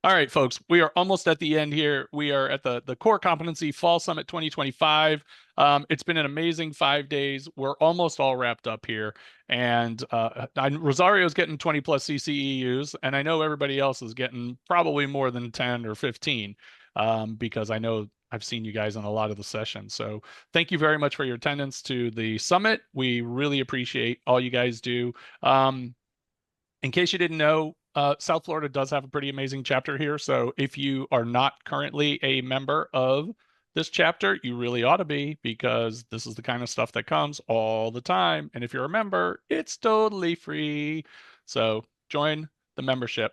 All right, folks, we are almost at the end here. We are at the Core Competency Fall Summit 2025. It's been an amazing 5 days. We're almost all wrapped up here. And Rosario's getting 20 plus CCEUs, and I know everybody else is getting probably more than 10 or 15 because I know I've seen you guys in a lot of the sessions. So thank you very much for your attendance to the summit. We really appreciate all you guys do. In case you didn't know, South Florida does have a pretty amazing chapter here. So if you are not currently a member of this chapter, you really ought to be, because this is the kind of stuff that comes all the time. And if you're a member, it's totally free. So join the membership.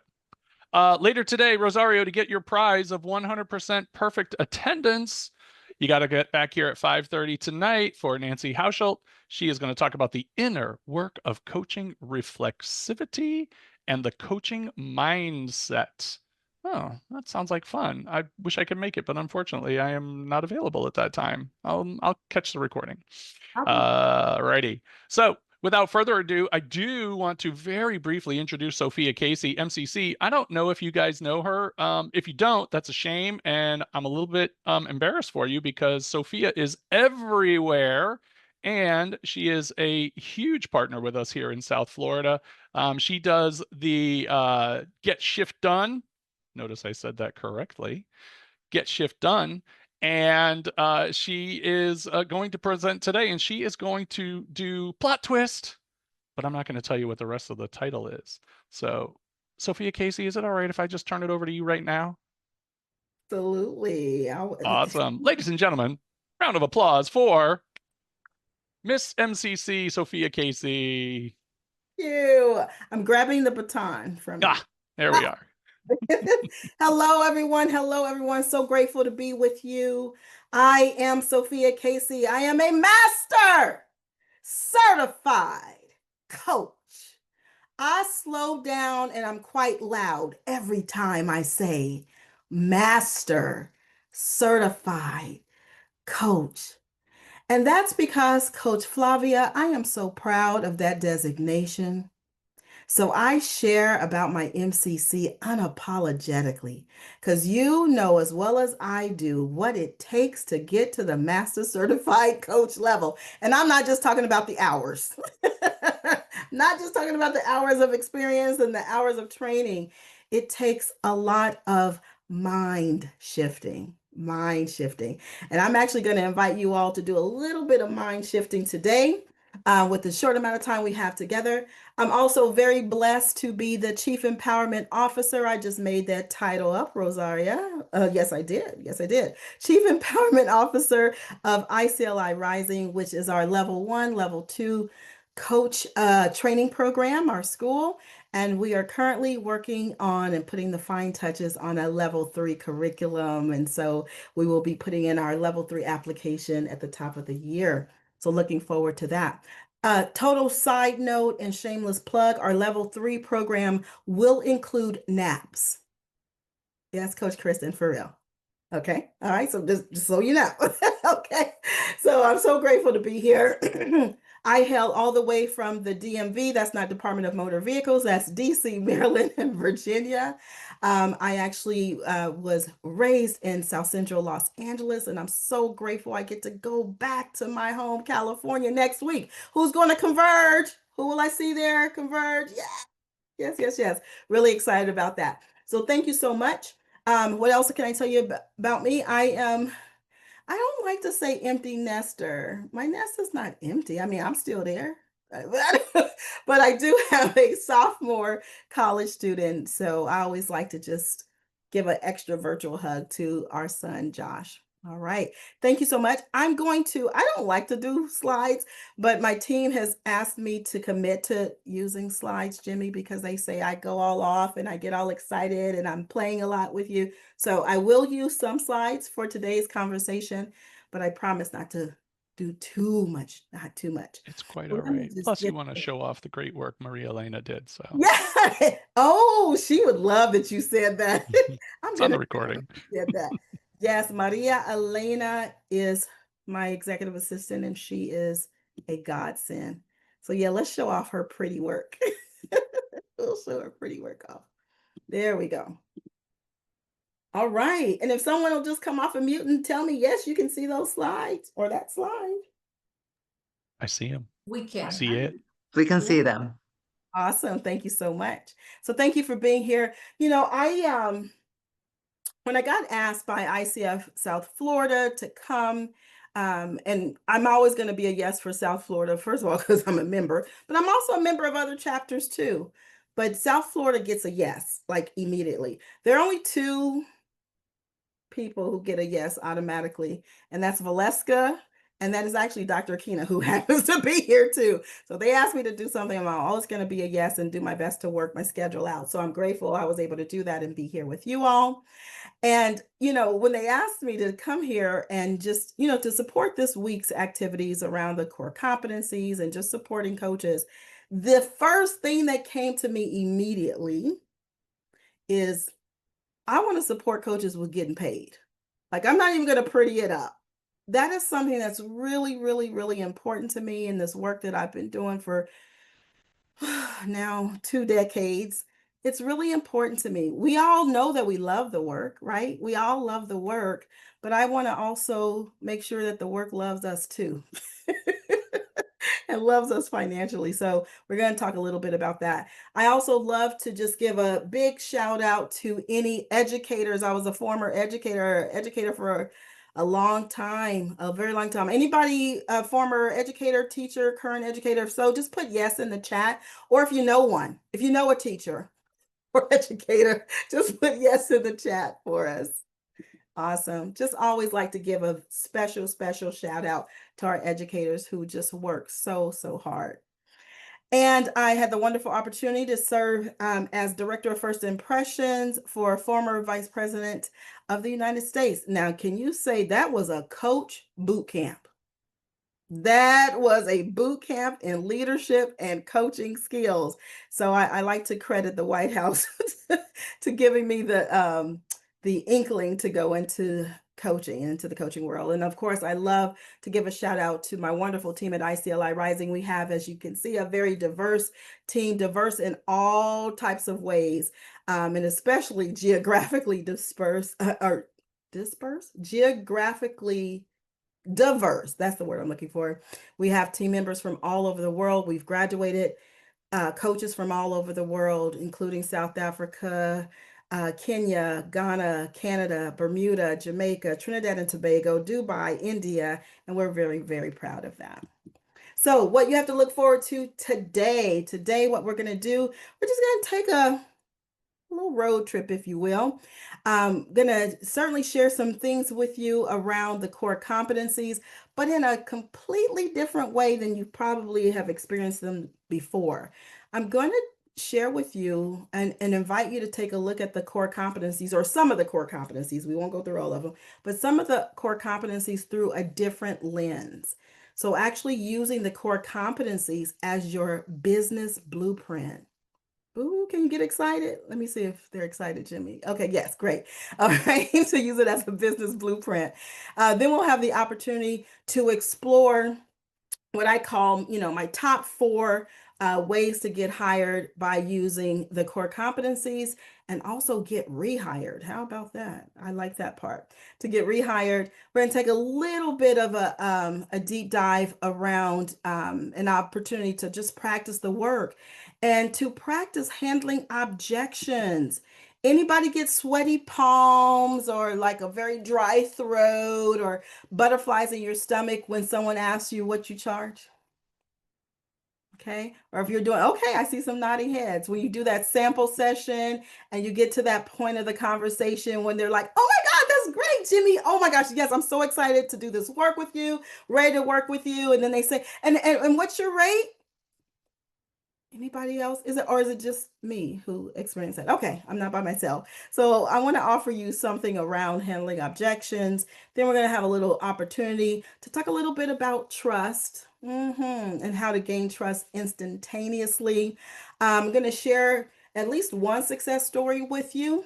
Later today, Rosario, to get your prize of 100% perfect attendance, you got to get back here at 5:30 tonight for Nancy Hauschild. She is going to talk about the inner work of coaching reflexivity and the coaching mindset. Oh, that sounds like fun. I wish I could make it, but unfortunately, I am not available at that time. I'll catch the recording. Righty. So without further ado, I do want to very briefly introduce Sophia Casey, MCC. I don't know if you guys know her. If you don't, that's a shame. And I'm a little bit embarrassed for you, because Sophia is everywhere. And she is a huge partner with us here in South Florida. She does the Get Shift Done. Notice I said that correctly. Get Shift Done. And she is going to present today, and she is going to do plot twist, but I'm not going to tell you what the rest of the title is. So, Sophia Casey, is it all right if I just turn it over to you right now? Absolutely. Awesome. Ladies and gentlemen, round of applause for Miss MCC Sophia Casey. You. I'm grabbing the baton from you. Ah, there we are. Hello, everyone. Hello, everyone. So grateful to be with you. I am Sophia Casey. I am a master certified coach. I slow down and I'm quite loud every time I say master certified coach. And that's because, Coach Flavia, I am so proud of that designation. So I share about my MCC unapologetically, because you know as well as I do what it takes to get to the Master Certified Coach level. And I'm not just talking about the hours, not just talking about the hours of experience and the hours of training. It takes a lot of mind shifting. Mind shifting. And I'm actually going to invite you all to do a little bit of mind shifting today with the short amount of time we have together. I'm also very blessed to be the Chief Empowerment Officer. I just made that title up, Rosaria. Yes, I did. Yes, I did. Chief Empowerment Officer of ICLI Rising, which is our level 1, level 2 coach training program, our school. And we are currently working on and putting the fine touches on a level 3 curriculum. And so we will be putting in our level 3 application at the top of the year. So looking forward to that. Total side note and shameless plug, our level 3 program will include naps. Yes, Coach Kristen, for real. Okay. All right. So just so you know. Okay. So I'm so grateful to be here. I hail all the way from the DMV. That's not Department of Motor Vehicles. That's DC, Maryland, and Virginia. I actually was raised in South Central Los Angeles, and I'm so grateful I get to go back to my home, California, next week. Who's going to converge? Who will I see there? Converge? Yeah. Yes, yes, yes. Really excited about that. So thank you so much. What else can I tell you about me? I don't like to say empty nester. My nest is not empty. I mean, I'm still there. But I do have a sophomore college student. So I always like to just give an extra virtual hug to our son, Josh. All right. Thank you so much. I don't like to do slides, but my team has asked me to commit to using slides, Jimmy, because they say I go all off and I get all excited and I'm playing a lot with you. So I will use some slides for today's conversation, but I promise not to do too much, not too much. It's quite all Well, let me right. just Plus, you get want to show off the great work Maria Elena did. So, yeah. Oh, she would love that you said that. I'm it's on gonna the recording. get that. Yes, Maria Elena is my executive assistant, and she is a godsend. So yeah, let's show off her pretty work. We'll show her pretty work off. There we go. All right. And if someone will just come off of mute and tell me, yes, you can see those slides or that slide. I see him. We can. See it. We can see them. Awesome. Thank you so much. So thank you for being here. When I got asked by ICF South Florida to come, and I'm always going to be a yes for South Florida, first of all, because I'm a member, but I'm also a member of other chapters too. But South Florida gets a yes, like immediately. There are only two people who get a yes automatically, and that's Valeska, and that is actually Dr. Akina, who happens to be here too. So they asked me to do something, I'm always going to be a yes and do my best to work my schedule out. So I'm grateful I was able to do that and be here with you all. And, when they asked me to come here and just, to support this week's activities around the core competencies and just supporting coaches, the first thing that came to me immediately is I want to support coaches with getting paid. Like, I'm not even going to pretty it up. That is something that's really, really, really important to me in this work that I've been doing for now 2 decades. It's really important to me. We all know that we love the work, right? We all love the work, but I want to also make sure that the work loves us too. And loves us financially. So we're going to talk a little bit about that. I also love to just give a big shout out to any educators. I was a former educator for a long time, a very long time. Anybody, a former educator, teacher, current educator? So just put yes in the chat, or if you know one, if you know a teacher or educator, just put yes in the chat for us. Awesome. Just always like to give a special, special shout out to our educators who just work so, so hard. And I had the wonderful opportunity to serve as Director of First Impressions for former Vice President of the United States. Now, can you say that was a coach boot camp? That was a boot camp in leadership and coaching skills. So I like to credit the White House to giving me the inkling to go into coaching, into the coaching world. And of course, I love to give a shout out to my wonderful team at ICLI Rising. We have, as you can see, a very diverse team, diverse in all types of ways, and especially geographically geographically diverse. That's the word I'm looking for. We have team members from all over the world. We've graduated coaches from all over the world, including South Africa, Kenya, Ghana, Canada, Bermuda, Jamaica, Trinidad and Tobago, Dubai, India, and we're very, very proud of that. So what you have to look forward to today, what we're going to do, we're just going to take a little road trip, if you will. I'm going to certainly share some things with you around the core competencies, but in a completely different way than you probably have experienced them before. I'm going to share with you and invite you to take a look at the core competencies, or some of the core competencies. We won't go through all of them, but some of the core competencies through a different lens. So actually using the core competencies as your business blueprint. Ooh, can you get excited? Let me see if they're excited, Jimmy. Okay, yes, great. All right, so use it as a business blueprint. Then we'll have the opportunity to explore what I call, my top 4 ways to get hired by using the core competencies, and also get rehired. How about that? I like that part. To get rehired, we're going to take a little bit of a deep dive around an opportunity to just practice the work and to practice handling objections. Anybody get sweaty palms or like a very dry throat or butterflies in your stomach when someone asks you what you charge? Okay. Or if you're doing, okay, I see some nodding heads. When you do that sample session and you get to that point of the conversation when they're like, oh my God, that's great, Jimmy. Oh my gosh, yes, I'm so excited to do this work with you, ready to work with you. And then they say, and what's your rate? Anybody else? Is it just me who experienced that? Okay, I'm not by myself. So I want to offer you something around handling objections. Then we're going to have a little opportunity to talk a little bit about trust and how to gain trust instantaneously. I'm going to share at least one success story with you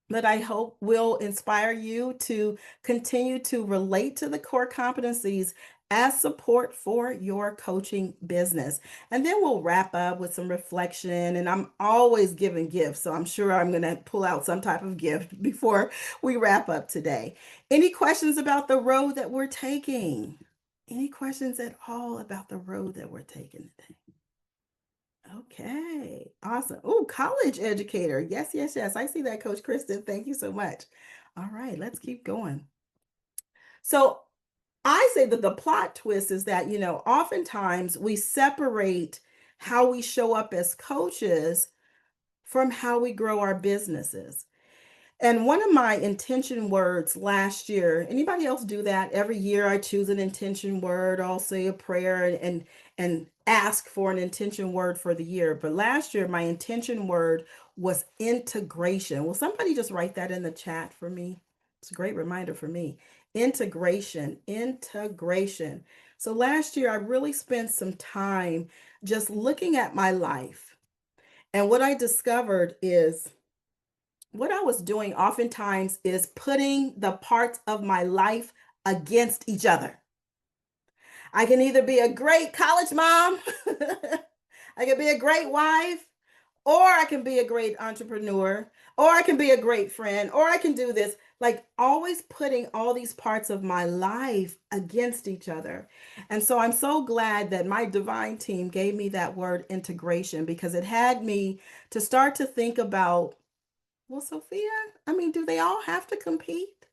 that I hope will inspire you to continue to relate to the core competencies as support for your coaching business. And then we'll wrap up with some reflection. And I'm always giving gifts, so I'm sure I'm going to pull out some type of gift before we wrap up today. Any questions about the road that we're taking? Any questions at all about the road that we're taking today? Okay, awesome. Oh, college educator. Yes, yes, yes. I see that, Coach Kristen. Thank you so much. All right, let's keep going. So I say that the plot twist is that, oftentimes we separate how we show up as coaches from how we grow our businesses. And one of my intention words last year, anybody else do that? Every year I choose an intention word. I'll say a prayer and ask for an intention word for the year. But last year my intention word was integration. Will somebody just write that in the chat for me? It's a great reminder for me. Integration, integration. So last year I really spent some time just looking at my life. And what I discovered is what I was doing oftentimes is putting the parts of my life against each other. I can either be a great college mom, I can be a great wife, or I can be a great entrepreneur, or I can be a great friend, or I can do this. Like always putting all these parts of my life against each other. And so I'm so glad that my divine team gave me that word integration, because it had me to start to think about, well, Sophia, I mean, do they all have to compete?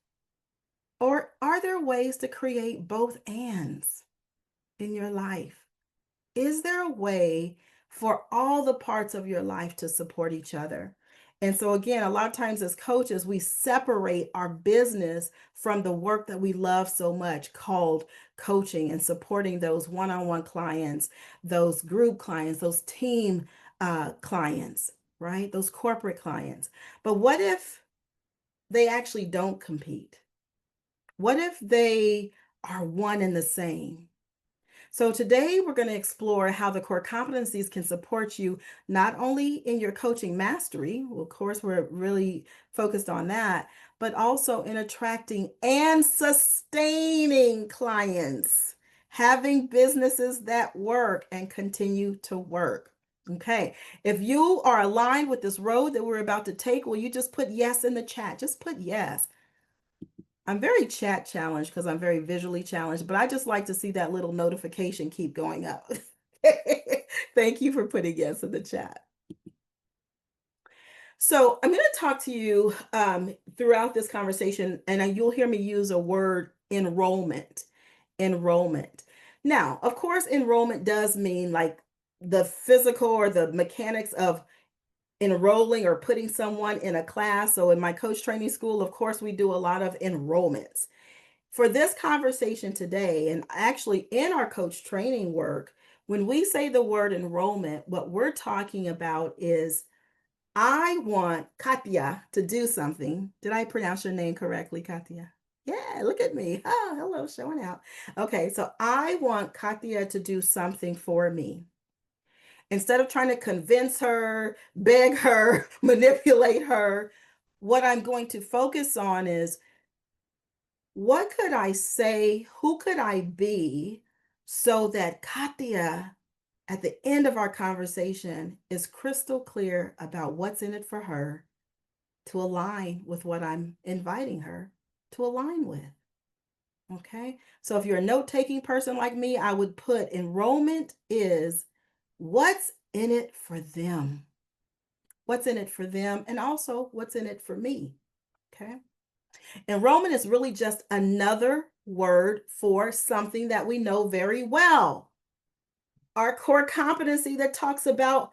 Or are there ways to create both ands in your life? Is there a way for all the parts of your life to support each other? And so, again, a lot of times as coaches, we separate our business from the work that we love so much, called coaching and supporting those one on one clients, those group clients, those team clients, right? Those corporate clients. But what if they actually don't compete? What if they are one and the same? So today we're going to explore how the core competencies can support you not only in your coaching mastery, well, of course, we're really focused on that, but also in attracting and sustaining clients, having businesses that work and continue to work. Okay, if you are aligned with this road that we're about to take, will you just put yes in the chat? Just put yes. I'm very chat challenged because I'm very visually challenged, but I just like to see that little notification keep going up. Thank you for putting yes in the chat. So I'm going to talk to you throughout this conversation, and you'll hear me use a word, enrollment. Enrollment. Now, of course, enrollment does mean like the physical or the mechanics of enrolling or putting someone in a class. So in my coach training school, of course, we do a lot of enrollments. For this conversation today, and actually in our coach training work, when we say the word enrollment, what we're talking about is, I want Katya to do something. Did I pronounce your name correctly, Katya? Yeah, look at me. Oh, hello, showing out. Okay, so I want Katya to do something for me. Instead of trying to convince her, beg her, manipulate her, what I'm going to focus on is, what could I say? Who could I be so that Katya, at the end of our conversation, is crystal clear about what's in it for her, to align with what I'm inviting her to align with? Okay. So if you're a note-taking person like me, I would put enrollment is what's in it for them. What's in it for them, and also what's in it for me. Okay. Enrollment is really just another word for something that we know very well. Our core competency that talks about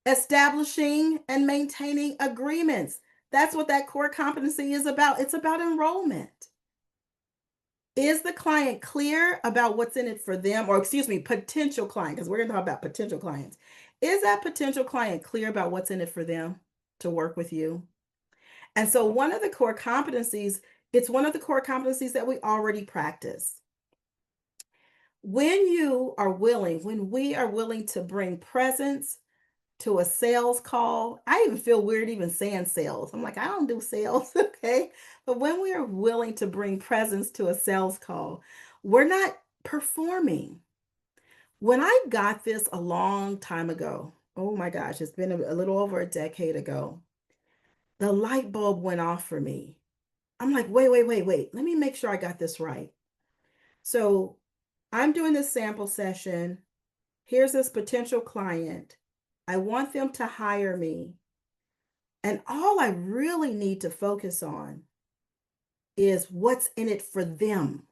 establishing and maintaining agreements. That's what that core competency is about. It's about enrollment. Is the client clear about what's in it for them? Or excuse me, potential client, because we're going to talk about potential clients. Is that potential client clear about what's in it for them to work with you? And so one of the core competencies, it's one of the core competencies that we already practice. When we are willing to bring presence to a sales call, I even feel weird even saying sales. I'm like, I don't do sales, okay? But when we are willing to bring presence to a sales call, we're not performing. When I got this a long time ago, oh my gosh, it's been a little over a decade ago, the light bulb went off for me. I'm like, wait. Let me make sure I got this right. So I'm doing this sample session. Here's this potential client. I want them to hire me. And all I really need to focus on is what's in it for them.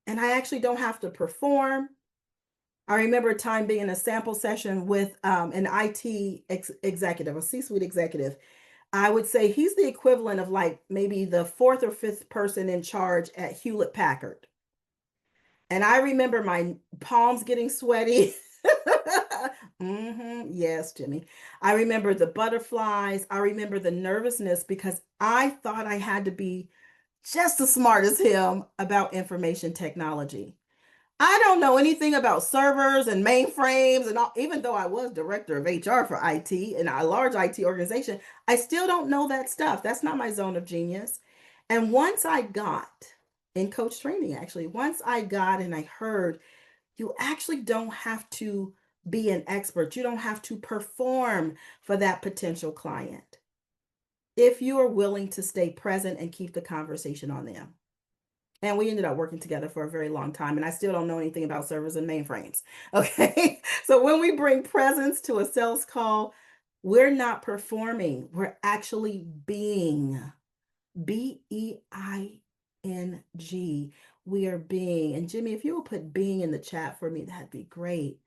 And I actually don't have to perform. I remember a time being in a sample session with an IT executive, a C-suite executive. I would say he's the equivalent of like maybe the fourth or fifth person in charge at Hewlett Packard. And I remember my palms getting sweaty. Yes, Jimmy. I remember the butterflies. I remember the nervousness because I thought I had to be just as smart as him about information technology. I don't know anything about servers and mainframes and all, even though I was director of HR for IT in a large IT organization, I still don't know that stuff. That's not my zone of genius. And once I got in coach training, actually, once I got and I heard you actually don't have to be an expert, you don't have to perform for that potential client if you are willing to stay present and keep the conversation on them. And we ended up working together for a very long time. And I still don't know anything about servers and mainframes. Okay. So when we bring presence to a sales call, we're not performing, we're actually being. BEING. We are being. And Jimmy, if you will put being in the chat for me, that'd be great.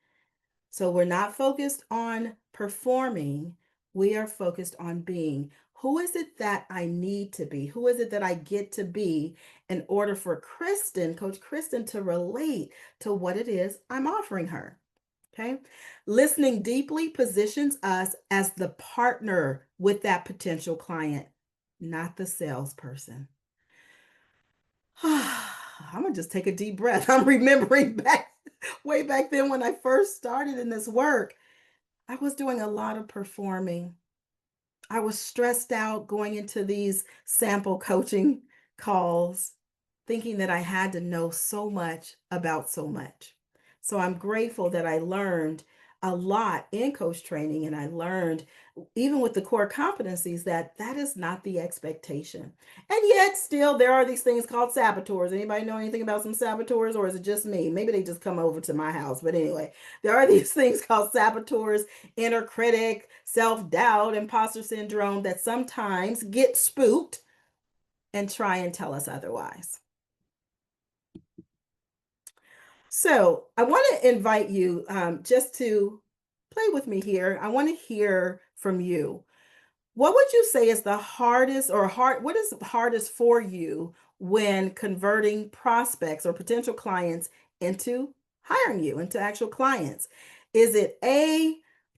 So we're not focused on performing, we are focused on being. Who is it that I need to be? Who is it that I get to be in order for Kristen, Coach Kristen, to relate to what it is I'm offering her? Okay. Listening deeply positions us as the partner with that potential client, not the salesperson. I'm going to just take a deep breath. I'm remembering back way back then when I first started in this work. I was doing a lot of performing. I was stressed out going into these sample coaching calls, thinking that I had to know so much about so much. So I'm grateful that I learned a lot in coach training, and I learned even with the core competencies that that is not the expectation. And yet still there are these things called saboteurs. Anybody know anything about some saboteurs, or is it just me? Maybe they just come over to my house. But anyway, there are these things called saboteurs, inner critic, self-doubt, imposter syndrome that sometimes get spooked and try and tell us otherwise. So I want to invite you just to play with me here. I want to hear from you. What would you say is the hardest what is hardest for you when converting prospects or potential clients into hiring you, into actual clients? Is it A,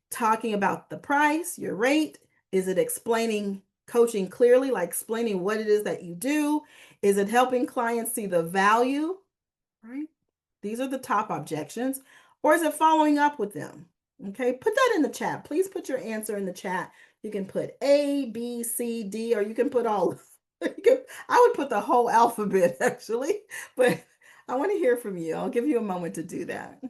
talking about the price, your rate? Is it explaining coaching clearly, like explaining what it is that you do? Is it helping clients see the value, right? These are the top objections. Or is it following up with them? Okay, put that in the chat. Please put your answer in the chat. You can put A, B, C, D, or you can put all. I would put the whole alphabet actually, but I want to hear from you. I'll give you a moment to do that.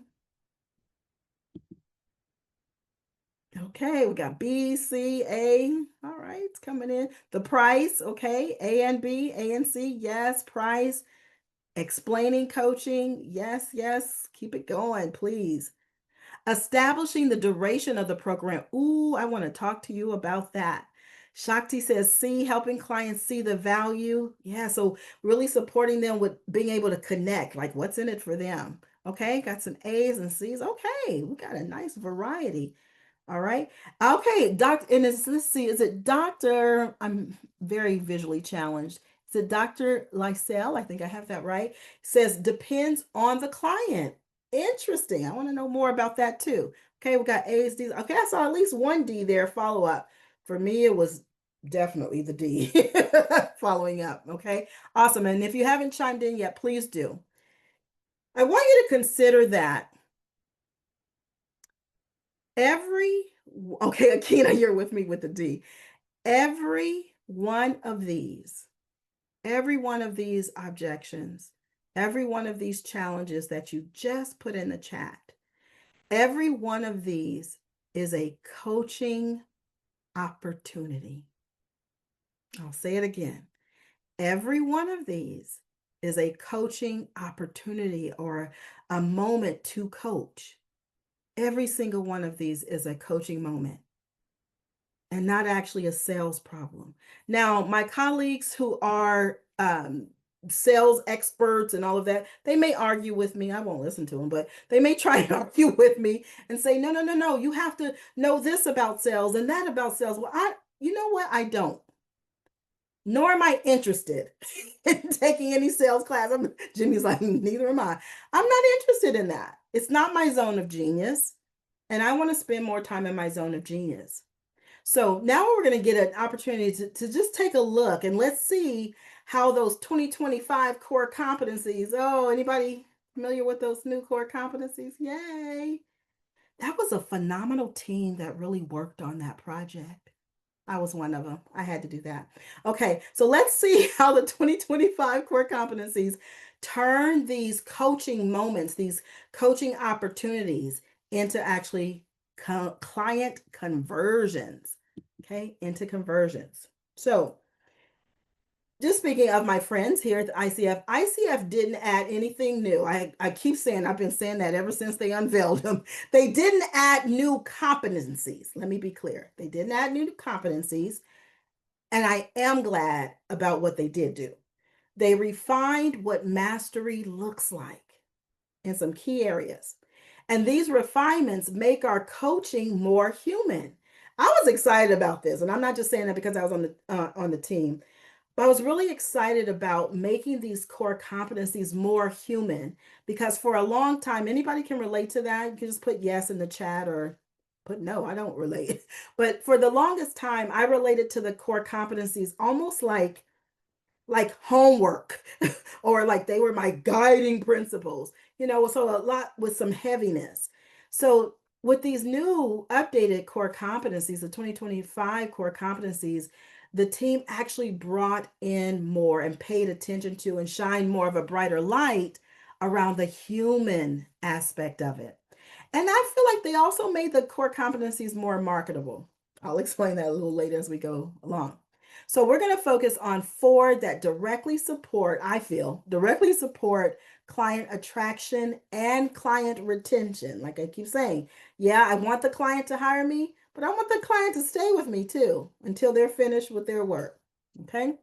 Okay, we got B, C, A. All right, it's coming in. The price, okay, A and B, A and C, yes, price. Explaining coaching, yes, yes. Keep it going, please. Establishing the duration of the program. Ooh, I want to talk to you about that. Shakti says, see, helping clients see the value. Yeah, so really supporting them with being able to connect, like what's in it for them. Okay, got some A's and C's. Okay, we got a nice variety. All right. Okay, Doctor, and let's see, is it Doctor? I'm very visually challenged. Is it Dr. Lysell? I think I have that right. Says depends on the client. Interesting. I want to know more about that too. Okay, we got A's, D's. Okay, I saw at least one D there, follow up. For me, it was definitely the D following up. Okay, awesome. And if you haven't chimed in yet, please do. I want you to consider that okay, Akina, you're with me with the D. Every one of these objections, every one of these challenges that you just put in the chat, every one of these is a coaching opportunity. I'll say it again. Every one of these is a coaching opportunity or a moment to coach. Every single one of these is a coaching moment and not actually a sales problem. Now, my colleagues who are sales experts and all of that, they may argue with me. I won't listen to them, but they may try and argue with me and say, no, no, no, no, you have to know this about sales and that about sales. Well, you know what? I don't. Nor am I interested in taking any sales class. Jimmy's like, neither am I. I'm not interested in that. It's not my zone of genius. And I want to spend more time in my zone of genius. So now we're going to get an opportunity to just take a look and let's see how those 2025 core competencies. Oh, anybody familiar with those new core competencies? Yay. That was a phenomenal team that really worked on that project. I was one of them. I had to do that. Okay, so let's see how the 2025 core competencies turn these coaching moments, these coaching opportunities into actually client conversions, okay, into conversions. So just speaking of my friends here at the ICF didn't add anything new. I keep saying, I've been saying that ever since they unveiled them. They didn't add new competencies. Let me be clear. They didn't add new competencies. And I am glad about what they did do. They refined what mastery looks like in some key areas. And these refinements make our coaching more human. I was excited about this, and I'm not just saying that because I was on the team. But I was really excited about making these core competencies more human because for a long time, anybody can relate to that. You can just put yes in the chat or put no, I don't relate. But for the longest time, I related to the core competencies almost like homework or like they were my guiding principles, so a lot with some heaviness. So with these new updated core competencies, the 2025 core competencies, the team actually brought in more and paid attention to and shined more of a brighter light around the human aspect of it. And I feel like they also made the core competencies more marketable. I'll explain that a little later as we go along. So we're going to focus on 4 that directly support client attraction and client retention. Like I keep saying, yeah, I want the client to hire me, but I want the client to stay with me too until they're finished with their work. Okay.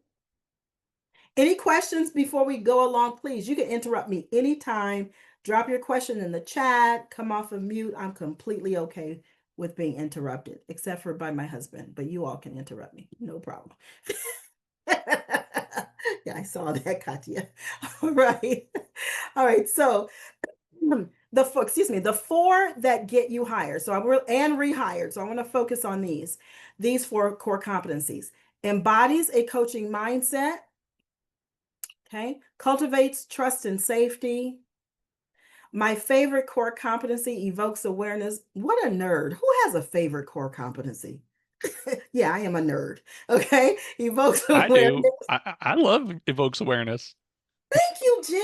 Any questions before we go along, please? You can interrupt me anytime. Drop your question in the chat, come off of mute. I'm completely okay with being interrupted, except for by my husband, but you all can interrupt me. No problem. Yeah, I saw that, Katya. All right. All right. So the 4 that get you hired. So and rehired. So I want to focus on these 4 core competencies. Embodies a coaching mindset. Okay. Cultivates trust and safety. My favorite core competency evokes awareness. What a nerd. Who has a favorite core competency? Yeah, I am a nerd. Okay. Evokes I do. awareness. I love evokes awareness. Thank you, Jimmy.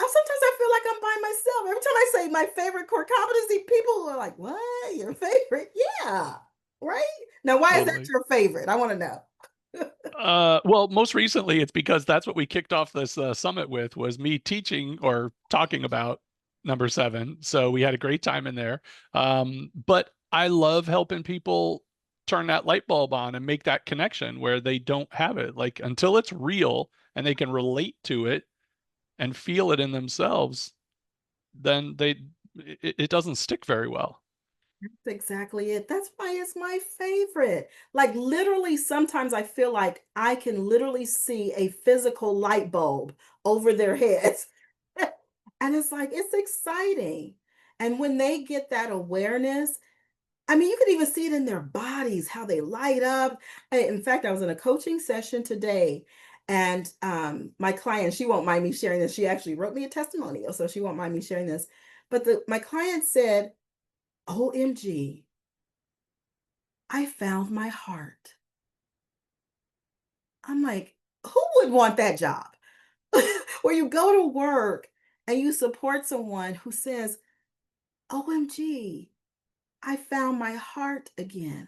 Sometimes I feel like I'm by myself. Every time I say my favorite core competency, people are like, what? Your favorite? Yeah. Right? Now, why is that Totally. your favorite? I want to know. Well, most recently, it's because that's what we kicked off this summit with was me teaching or talking about number 7. So we had a great time in there. But I love helping people turn that light bulb on and make that connection where they don't have it. Like until it's real and they can relate to it and feel it in themselves, then it doesn't stick very well. That's exactly it. That's why it's my favorite. Like literally, sometimes I feel like I can literally see a physical light bulb over their heads. And it's like, it's exciting. And when they get that awareness, I mean, you could even see it in their bodies, how they light up. In fact, I was in a coaching session today, and my client, she won't mind me sharing this. She actually wrote me a testimonial, so she won't mind me sharing this. But my client said, OMG, I found my heart. I'm like, who would want that job? Where you go to work and you support someone who says, OMG, I found my heart again.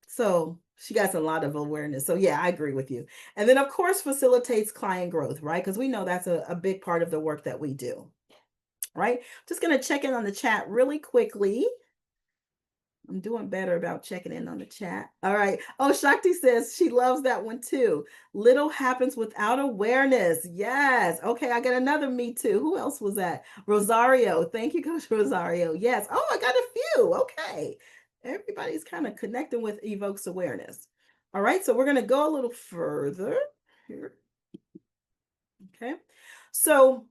So she got a lot of awareness. So yeah, I agree with you. And then of course facilitates client growth, right? Because we know that's a big part of the work that we do, right? Just going to check in on the chat really quickly. I'm doing better about checking in on the chat. All right. Oh, Shakti says she loves that one too. Little happens without awareness. Yes. Okay. I got another me too. Who else was that? Rosario. Thank you, Coach Rosario. Yes. Oh, I got a few. Okay. Everybody's kind of connecting with evokes awareness. All right. So we're going to go a little further here. Okay. So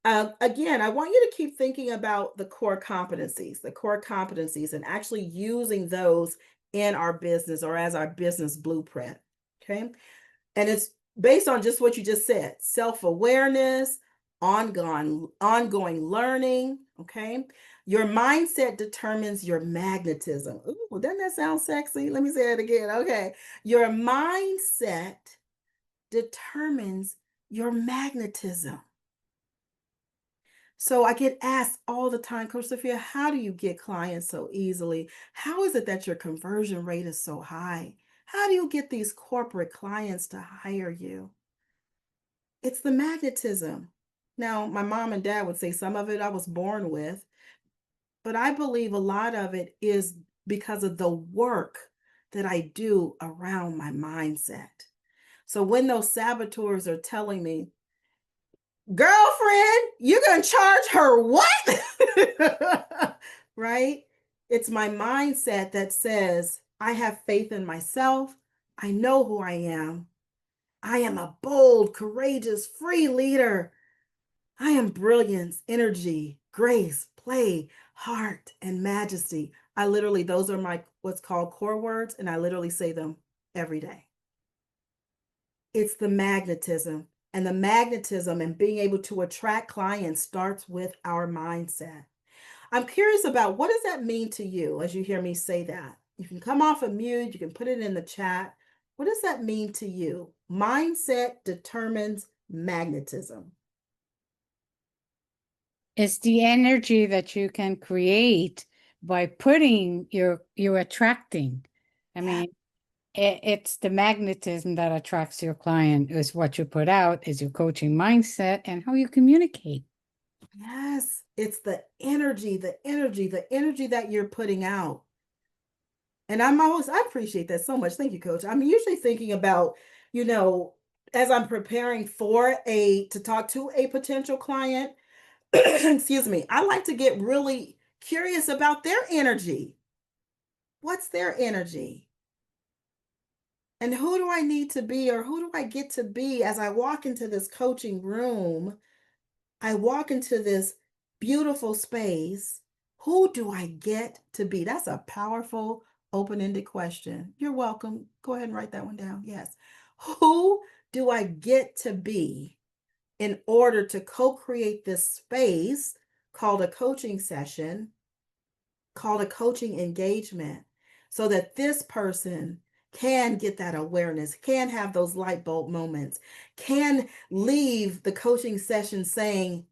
again, I want you to keep thinking about the core competencies, and actually using those in our business or as our business blueprint. Okay. And it's based on just what you just said, self-awareness, ongoing learning. Okay. Your mindset determines your magnetism. Ooh, doesn't that sound sexy? Let me say it again. Okay. Your mindset determines your magnetism. So I get asked all the time, Coach Sophia, how do you get clients so easily? How is it that your conversion rate is so high? How do you get these corporate clients to hire you? It's the magnetism. Now, my mom and dad would say some of it I was born with, but I believe a lot of it is because of the work that I do around my mindset. So when those saboteurs are telling me, girlfriend, you're going to charge her what? Right? It's my mindset that says, I have faith in myself. I know who I am. I am a bold, courageous, free leader. I am brilliance, energy, grace, play, heart, and majesty. I literally, those are my what's called core words, and I literally say them every day. It's the magnetism. And the magnetism and being able to attract clients starts with our mindset. I'm curious about, what does that mean to you as you hear me say that? You can come off of mute, you can put it in the chat. What does that mean to you? Mindset determines magnetism. It's the energy that you can create by putting you're attracting. I mean, it's the magnetism that attracts your client, is what you put out, is your coaching mindset and how you communicate. Yes, it's the energy that you're putting out. And I appreciate that so much. Thank you, Coach. I'm usually thinking about, as I'm preparing to talk to a potential client, excuse me, I like to get really curious about their energy. What's their energy? And who do I need to be, or who do I get to be as I walk into this coaching room? I walk into this beautiful space. Who do I get to be? That's a powerful, open-ended question. You're welcome. Go ahead and write that one down. Yes. Who do I get to be in order to co-create this space called a coaching session, called a coaching engagement, so that this person can get that awareness, can have those light bulb moments, can leave the coaching session saying,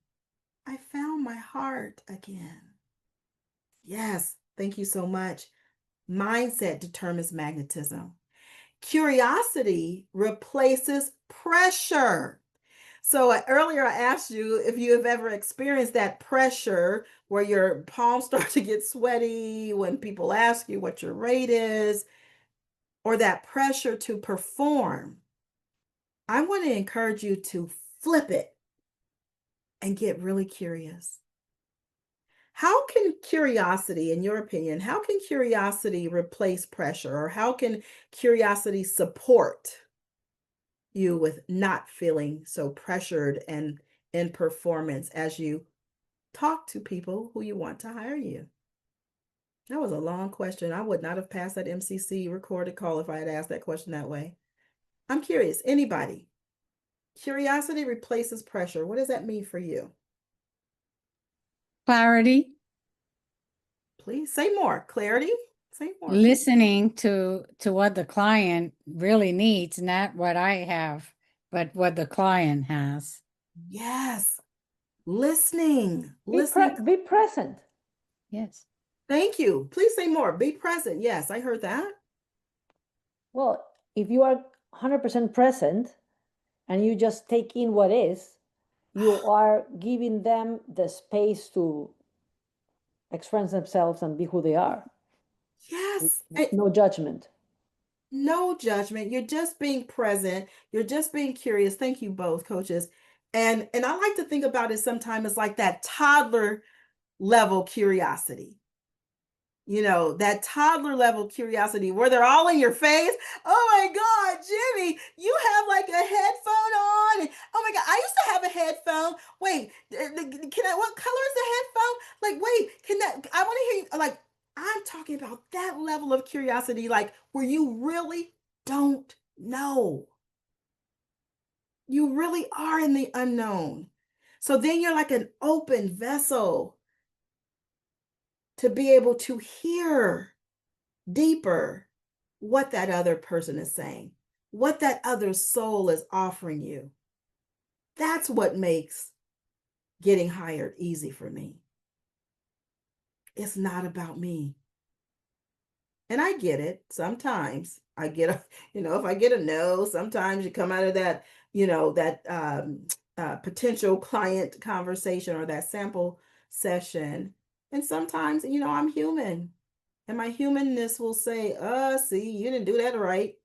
I found my heart again. Yes, thank you so much. Mindset determines magnetism. Curiosity replaces pressure. So earlier I asked you if you have ever experienced that pressure where your palms start to get sweaty when people ask you what your rate is, or that pressure to perform. I want to encourage you to flip it and get really curious. How can curiosity, in your opinion, how can curiosity replace pressure, or how can curiosity support you with not feeling so pressured and in performance as you talk to people who you want to hire you? That was a long question. I would not have passed that MCC recorded call if I had asked that question that way. I'm curious, anybody? Curiosity replaces pressure. What does that mean for you? Clarity. Please say more. Clarity. Say more. Listening to what the client really needs, not what I have but what the client has. Yes. Listening. Be present. Yes. Thank you. Please say more. Be present. Yes, I heard that. Well, if you are 100% present and you just take in what is, you are giving them the space to express themselves and be who they are. Yes. No judgment. No judgment. You're just being present. You're just being curious. Thank you both, coaches. And I like to think about it sometimes as like that toddler level curiosity. You know, that toddler level curiosity where they're all in your face. Oh my God, Jimmy, you have like a headphone on. And, oh my God, I used to have a headphone. Wait, what color is the headphone? Like, wait, I want to hear you. Like, I'm talking about that level of curiosity, like where you really don't know. You really are in the unknown. So then you're like an open vessel to be able to hear deeper what that other person is saying, what that other soul is offering you. That's what makes getting hired easy for me. It's not about me. And I get it. Sometimes I get if I get a no, sometimes you come out of that, potential client conversation or that sample session. And sometimes, I'm human. And my humanness will say, see, you didn't do that right.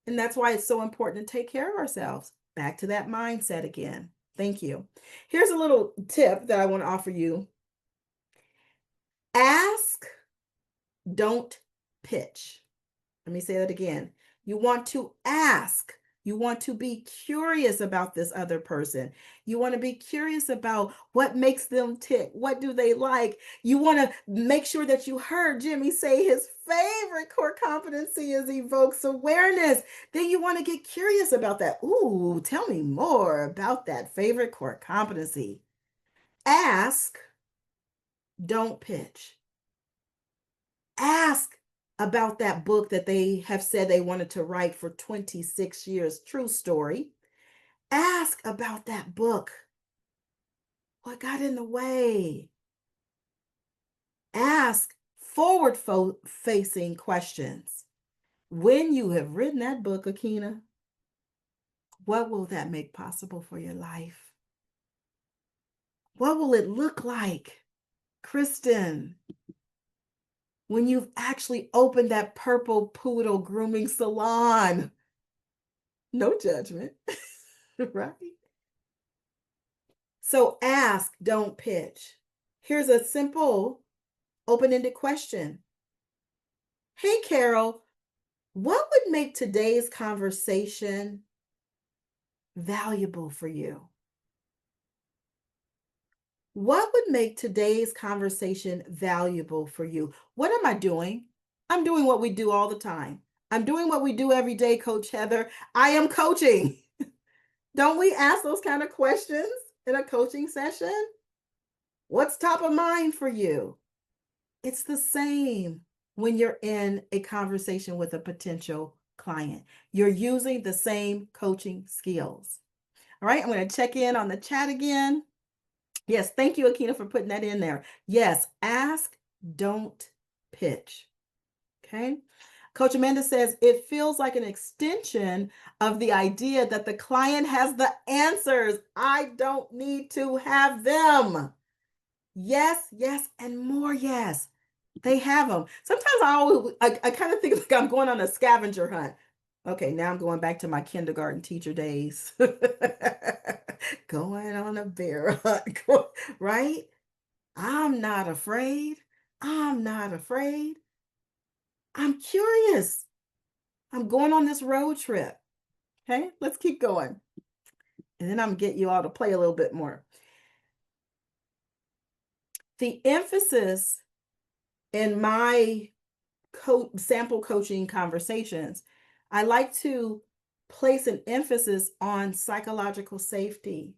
And that's why it's so important to take care of ourselves. Back to that mindset again. Thank you. Here's a little tip that I want to offer you. Ask, don't pitch. Let me say that again. You want to ask. You want to be curious about this other person. You want to be curious about what makes them tick. What do they like? You want to make sure that you heard Jimmy say his favorite core competency is evokes awareness. Then you want to get curious about that. Ooh, tell me more about that favorite core competency. Ask, don't pitch. Ask about that book that they have said they wanted to write for 26 years. True story. Ask about that book. What got in the way? Ask forward-facing questions. When you have written that book, Akina, what will that make possible for your life? What will it look like, Kristen, when you've actually opened that purple poodle grooming salon? No judgment, right? So ask, don't pitch. Here's a simple open-ended question. Hey, Carol, what would make today's conversation valuable for you? What would make today's conversation valuable for you? What am I doing? I'm doing what we do all the time. I'm doing what we do every day, Coach Heather. I am coaching. Don't we ask those kind of questions in a coaching session? What's top of mind for you? It's the same when you're in a conversation with a potential client. You're using the same coaching skills. All right, I'm going to check in on the chat again. Yes, thank you, Akina, for putting that in there. Yes, ask, don't pitch. Okay. Coach Amanda says, it feels like an extension of the idea that the client has the answers. I don't need to have them. Yes, yes, and more yes. They have them. Sometimes I kind of think like I'm going on a scavenger hunt. Okay, now I'm going back to my kindergarten teacher days. Going on a bear hunt, right? I'm not afraid. I'm not afraid. I'm curious. I'm going on this road trip. Okay, let's keep going. And then I'm gonna get you all to play a little bit more. The emphasis in my sample coaching conversations, I like to place an emphasis on psychological safety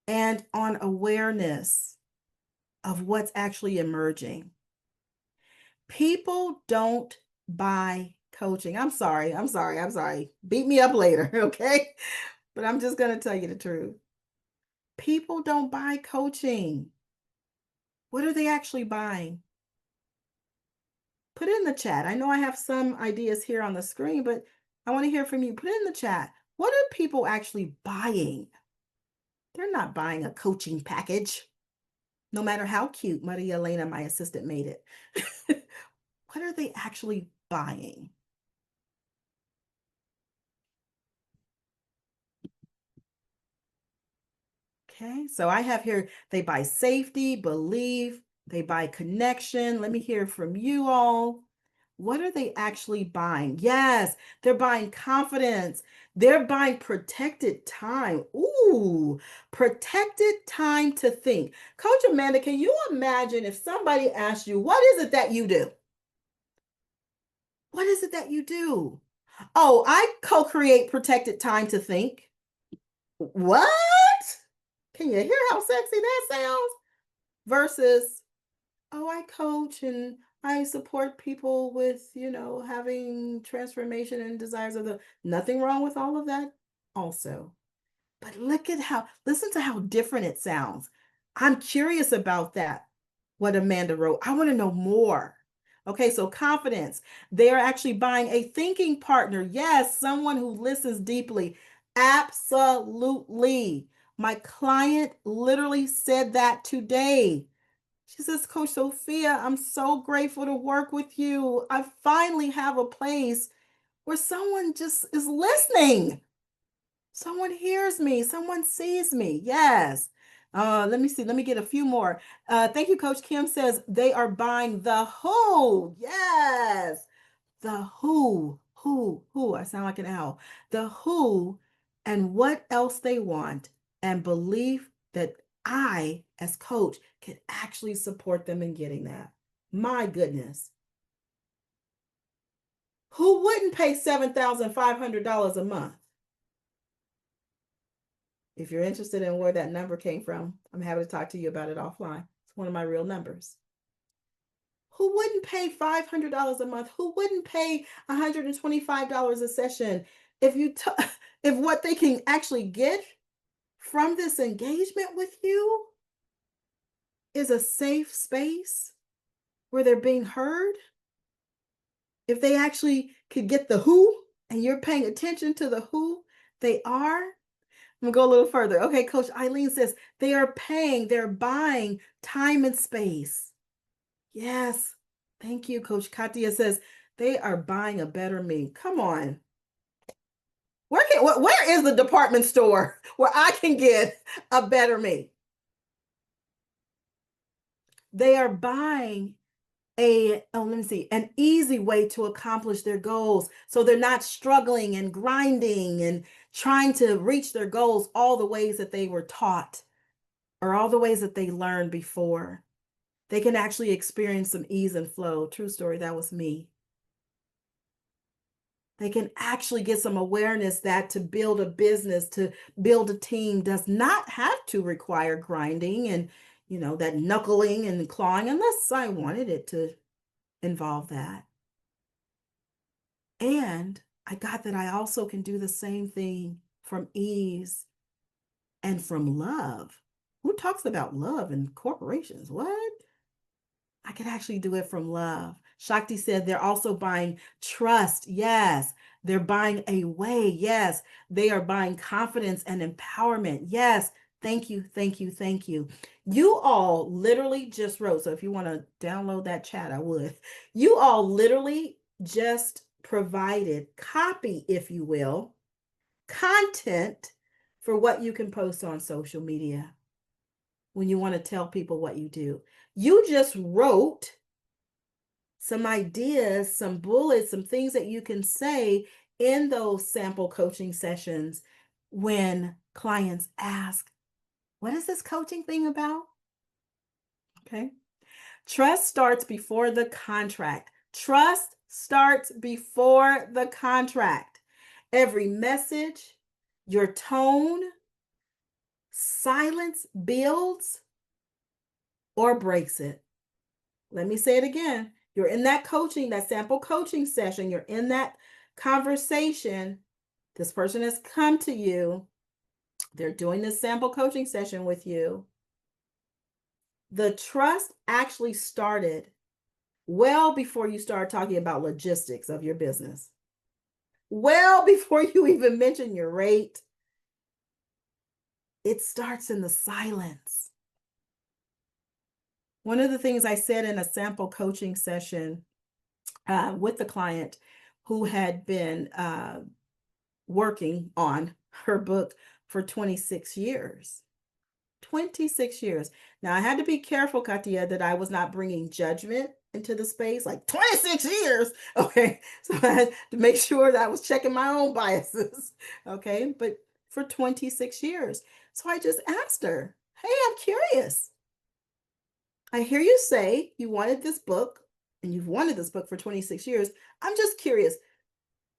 and on awareness of what's actually emerging. People don't buy coaching. I'm sorry. Beat me up later, okay? But I'm just going to tell you the truth. People don't buy coaching. What are they actually buying? Put it in the chat. I know I have some ideas here on the screen, but I want to hear from you. Put it in the chat. What are people actually buying? They're not buying a coaching package, no matter how cute Maria Elena, my assistant, made it. What are they actually buying? Okay, so I have here, they buy safety, belief, they buy connection. Let me hear from you all. What are they actually buying? Yes, they're buying confidence. They're buying protected time. Ooh, protected time to think. Coach Amanda, can you imagine if somebody asked you, what is it that you do? What is it that you do? Oh, I co-create protected time to think. What? Can you hear how sexy that sounds? Versus, oh, I coach and I support people with, having transformation and desires of the, nothing wrong with all of that also. But listen to how different it sounds. I'm curious about that, what Amanda wrote. I want to know more. Okay, so confidence. They are actually buying a thinking partner. Yes, someone who listens deeply. Absolutely. My client literally said that today. She says, Coach Sophia, I'm so grateful to work with you. I finally have a place where someone just is listening. Someone hears me. Someone sees me. Yes. Let me see. Let me get a few more. Thank you, Coach Kim says they are buying the who. Yes. The who. I sound like an owl. The who and what else they want, and believe that I, as coach, can actually support them in getting that. My goodness. Who wouldn't pay $7,500 a month? If you're interested in where that number came from, I'm happy to talk to you about it offline. It's one of my real numbers. Who wouldn't pay $500 a month? Who wouldn't pay $125 a session if what they can actually get from this engagement with you is a safe space where they're being heard? If they actually could get the who and you're paying attention to the who they are, I'm gonna go a little further. Okay, Coach Eileen says they're buying time and space. Yes, thank you. Coach Katia says they are buying a better me. Come on. Where is the department store where I can get a better me? They are buying an easy way to accomplish their goals. So they're not struggling and grinding and trying to reach their goals all the ways that they were taught or all the ways that they learned before. They can actually experience some ease and flow. True story, that was me. They can actually get some awareness that to build a business, to build a team does not have to require grinding and, that knuckling and clawing, unless I wanted it to involve that. And I got that I also can do the same thing from ease and from love. Who talks about love in corporations? What? I could actually do it from love. Shakti said they're also buying trust. Yes. They're buying a way. Yes. They are buying confidence and empowerment. Yes. Thank you. Thank you. Thank you. You all literally just wrote. So if you want to download that chat, I would. You all literally just provided copy, if you will, content for what you can post on social media when you want to tell people what you do. You just wrote some ideas, some bullets, some things that you can say in those sample coaching sessions when clients ask, what is this coaching thing about? Okay. Trust starts before the contract. Trust starts before the contract. Every message, your tone, silence builds or breaks it. Let me say it again. You're in that coaching, that sample coaching session. You're in that conversation. This person has come to you. They're doing this sample coaching session with you. The trust actually started well before you start talking about logistics of your business. Well before you even mention your rate. It starts in the silence. One of the things I said in a sample coaching session with the client who had been working on her book for 26 years. 26 years. Now, I had to be careful, Katia, that I was not bringing judgment into the space, like 26 years. Okay. So I had to make sure that I was checking my own biases. Okay. But for 26 years. So I just asked her, hey, I'm curious. I hear you say you wanted this book and you've wanted this book for 26 years. I'm just curious,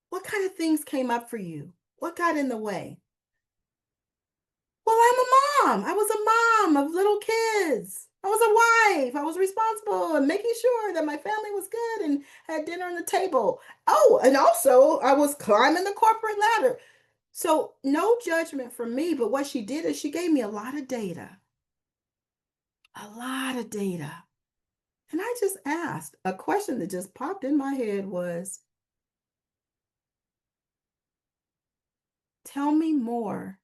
what kind of things came up for you? What got in the way? Well, I'm a mom. I was a mom of little kids. I was a wife. I was responsible and making sure that my family was good and had dinner on the table. Oh, and also I was climbing the corporate ladder. So no judgment from me, but what she did is she gave me a lot of data. A lot of data. And I just asked, a question that just popped in my head was, tell me more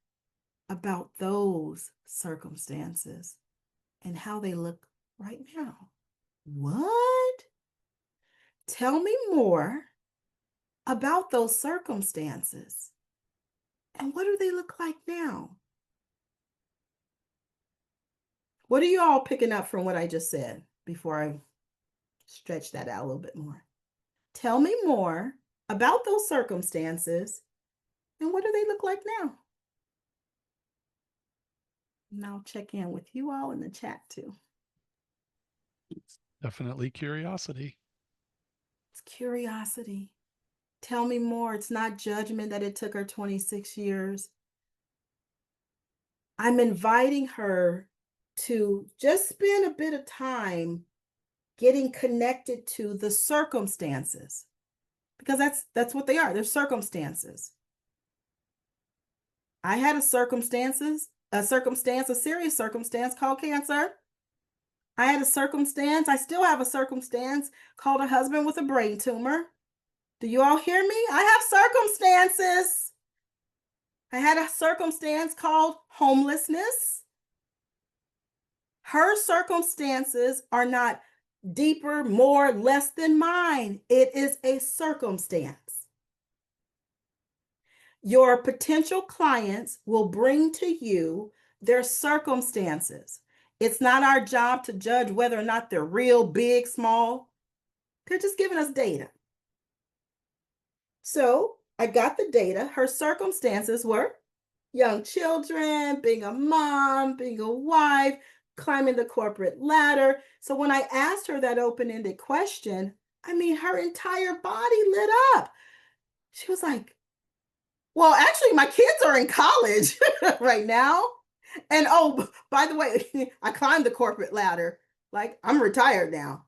about those circumstances and how they look right now. What? Tell me more about those circumstances and what do they look like now? What are you all picking up from what I just said before I stretch that out a little bit more? Tell me more about those circumstances and what do they look like now? And I'll check in with you all in the chat too. Definitely curiosity. It's curiosity. Tell me more. It's not judgment that it took her 26 years. I'm inviting her to just spend a bit of time getting connected to the circumstances, because that's what they are. They're circumstances. I had a serious circumstance called cancer. I had a circumstance, I still have a circumstance called a husband with a brain tumor. Do you all hear me? I have circumstances. I had a circumstance called homelessness. Her circumstances are not deeper, more, less than mine. It is a circumstance. Your potential clients will bring to you their circumstances. It's not our job to judge whether or not they're real, big, small. They're just giving us data. So I got the data. Her circumstances were young children, being a mom, being a wife, climbing the corporate ladder. So when I asked her that open-ended question, I mean, her entire body lit up. She was like, well, actually, my kids are in college right now. And oh, by the way, I climbed the corporate ladder. Like, I'm retired now.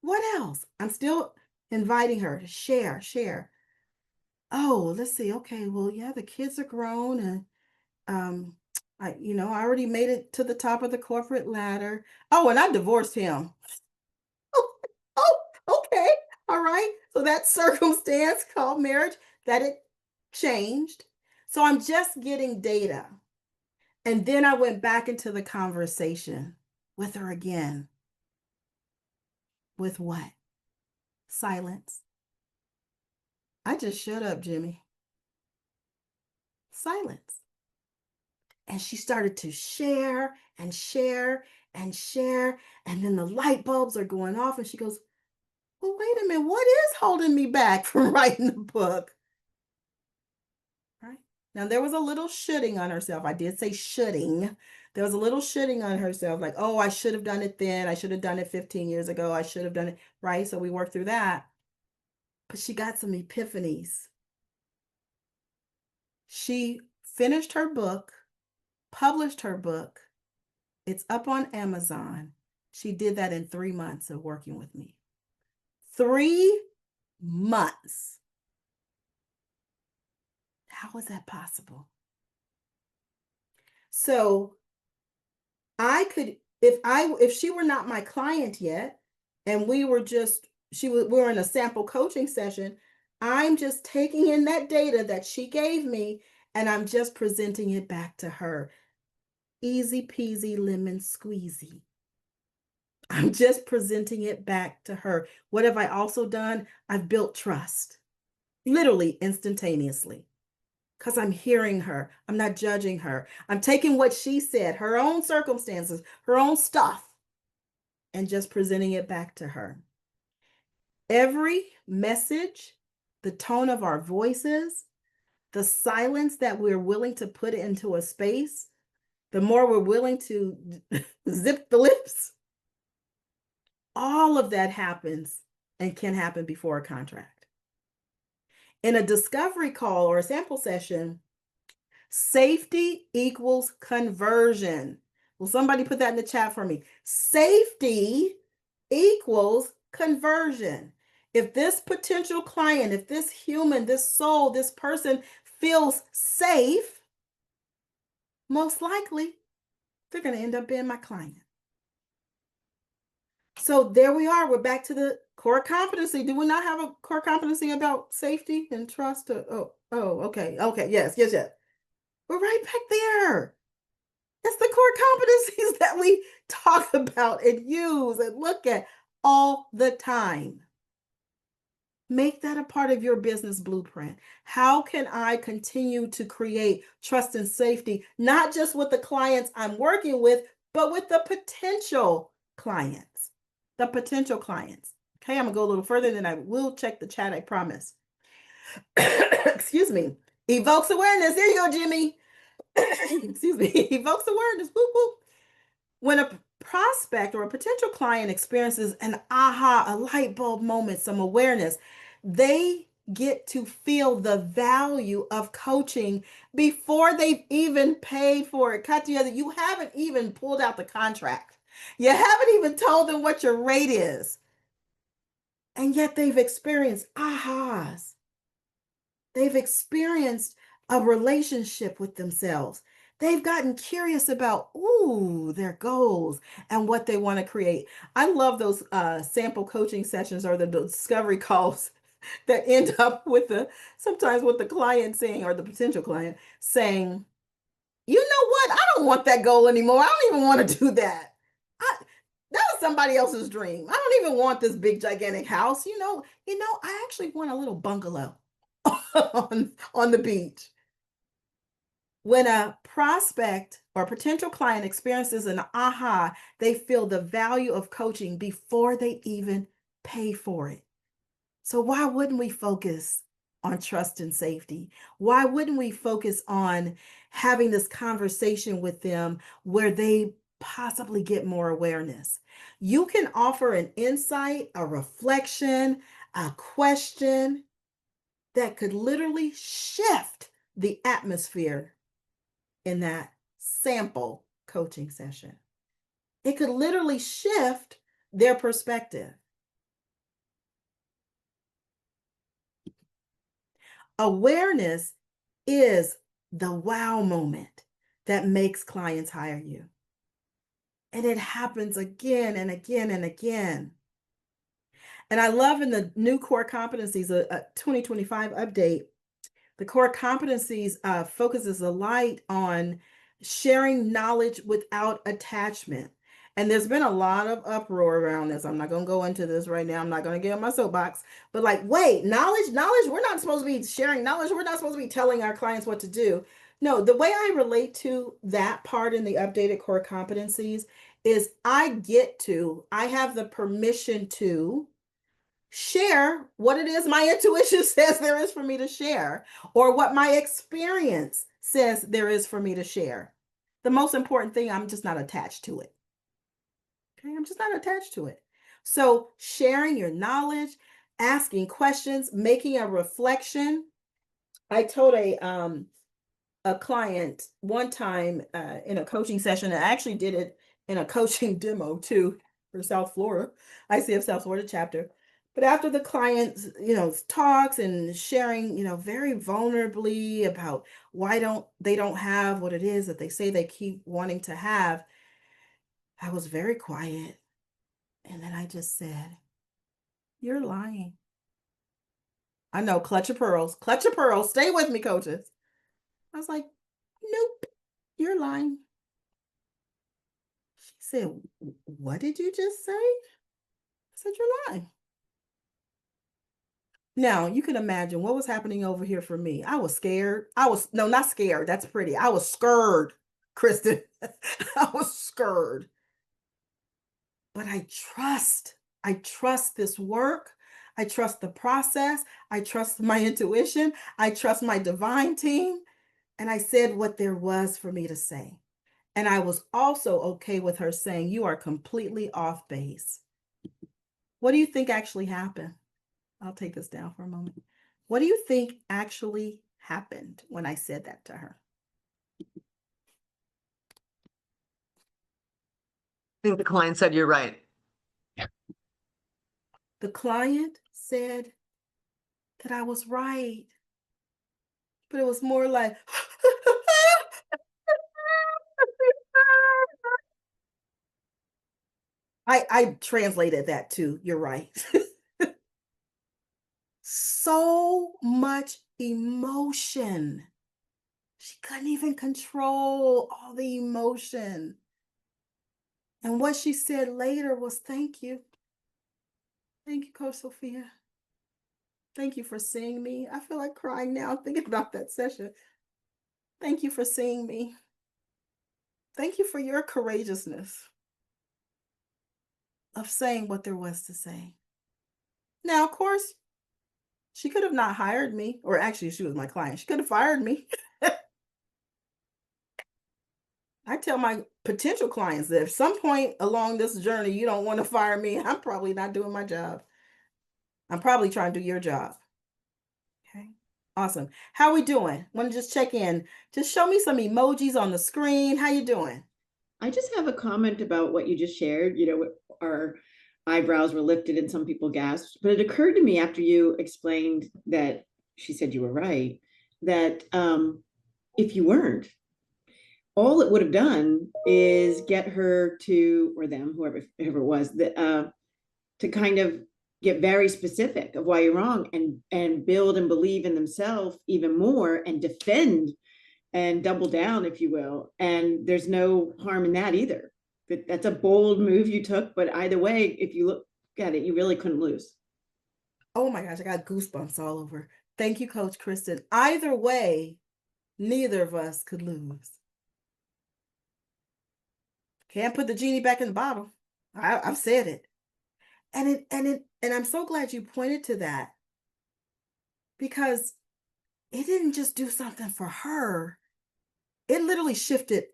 What else? I'm still inviting her to share. Oh, let's see. Okay, well, yeah, the kids are grown and I already made it to the top of the corporate ladder. Oh, and I divorced him. Oh, okay. All right. So that circumstance called marriage, that it changed. So I'm just getting data. And then I went back into the conversation with her again. With what? Silence. I just shut up, Jimmy. Silence. And she started to share and share and share. And then the light bulbs are going off. And she goes, well, wait a minute. What is holding me back from writing the book? Right. Now, there was a little shooting on herself. I did say shooting. There was a little shooting on herself. Like, oh, I should have done it then. I should have done it 15 years ago. I should have done it. Right. So we worked through that. But she got some epiphanies. She finished her book, published her book. It's up on Amazon. She did that in 3 months of working with me. 3 months. How is that possible? So I could, if she were not my client yet, and we were in a sample coaching session, I'm just taking in that data that she gave me and I'm just presenting it back to her. Easy peasy lemon squeezy. I'm just presenting it back to her. What have I also done? I've built trust, literally instantaneously, because I'm hearing her. I'm not judging her. I'm taking what she said, her own circumstances, her own stuff, and just presenting it back to her. Every message, the tone of our voices, the silence that we're willing to put into a space, the more we're willing to zip the lips, all of that happens and can happen before a contract. In a discovery call or a sample session, safety equals conversion. Will somebody put that in the chat for me? Safety equals conversion. If this potential client, if this human, this soul, this person feels safe, most likely they're going to end up being my client. So there we are. We're back to the core competency. Do we not have a core competency about safety and trust? Okay. Yes. We're right back there. It's the core competencies that we talk about and use and look at all the time. Make that a part of your business blueprint. How can I continue to create trust and safety, not just with the clients I'm working with, but with the potential clients? The potential clients. Okay, I'm gonna go a little further, then I will check the chat, I promise. Excuse me. Evokes awareness. There you go, Jimmy. Excuse me. Evokes awareness. Whoop, whoop. When a prospect or a potential client experiences an aha, a light bulb moment, some awareness, they get to feel the value of coaching before they've even paid for it. Katya, you haven't even pulled out the contract. You haven't even told them what your rate is. And yet they've experienced ahas. They've experienced a relationship with themselves. They've gotten curious about, their goals and what they want to create. I love those sample coaching sessions or the discovery calls that end up sometimes with the client saying, or the potential client saying, you know what? I don't want that goal anymore. I don't even want to do that. That was somebody else's dream. I don't even want this big, gigantic house. I actually want a little bungalow on the beach. When a prospect or potential client experiences an aha, they feel the value of coaching before they even pay for it. So why wouldn't we focus on trust and safety? Why wouldn't we focus on having this conversation with them where they possibly get more awareness? You can offer an insight, a reflection, a question that could literally shift the atmosphere in that sample coaching session. It could literally shift their perspective. Awareness is the wow moment that makes clients hire you. And it happens again and again and again. And I love in the new core competencies, a 2025 update, the core competencies focuses a light on sharing knowledge without attachment. And there's been a lot of uproar around this. I'm not going to go into this right now. I'm not going to get on my soapbox. But wait, knowledge, we're not supposed to be sharing knowledge. We're not supposed to be telling our clients what to do. No, the way I relate to that part in the updated core competencies is I have the permission to share what it is my intuition says there is for me to share, or what my experience says there is for me to share. The most important thing, I'm just not attached to it. Okay, I'm just not attached to it. So sharing your knowledge, asking questions, making a reflection. I told a client one time in a coaching session, and I actually did it in a coaching demo too. for South Florida, ICF South Florida chapter. But after the clients, talks and sharing, very vulnerably about why they don't have what it is that they say they keep wanting to have, I was very quiet. And then I just said, "You're lying." I know, clutch your pearls, stay with me, coaches. I was like, "Nope, you're lying." She said, "What did you just say?" I said, "You're lying." Now, you can imagine what was happening over here for me. I was scared. No, not scared. That's pretty. I was scared, Kristen. I was scared. But I trust this work. I trust the process. I trust my intuition. I trust my divine team. And I said what there was for me to say. And I was also okay with her saying, "You are completely off base." What do you think actually happened? I'll take this down for a moment. What do you think actually happened when I said that to her? I think the client said, "You're right." The client said that I was right, but it was more like, I translated that too. "You're right." So much emotion. She couldn't even control all the emotion. And what she said later was, "Thank you. Thank you, Coach Sophia. Thank you for seeing me." I feel like crying now thinking about that session. "Thank you for seeing me. Thank you for your courageousness of saying what there was to say." Now, of course, she could have not hired me, or actually, she was my client. She could have fired me. I tell my potential clients that if some point along this journey you don't want to fire me, I'm probably not doing my job. I'm probably trying to do your job. Okay. Awesome. How we doing? Want to just check in. Just show me some emojis on the screen. How you doing? I just have a comment about what you just shared. Our eyebrows were lifted and some people gasped, but it occurred to me after you explained that she said you were right, that if you weren't, all it would have done is get her to, or them, whoever it was, to kind of get very specific of why you're wrong and build and believe in themselves even more and defend and double down, if you will. And there's no harm in that either. That's a bold move you took, but either way, if you look at it, you really couldn't lose. Oh my gosh, I got goosebumps all over. Thank you, Coach Kristen. Either way, neither of us could lose. Can't put the genie back in the bottle. I've said it. And I'm so glad you pointed to that, because it didn't just do something for her. It literally shifted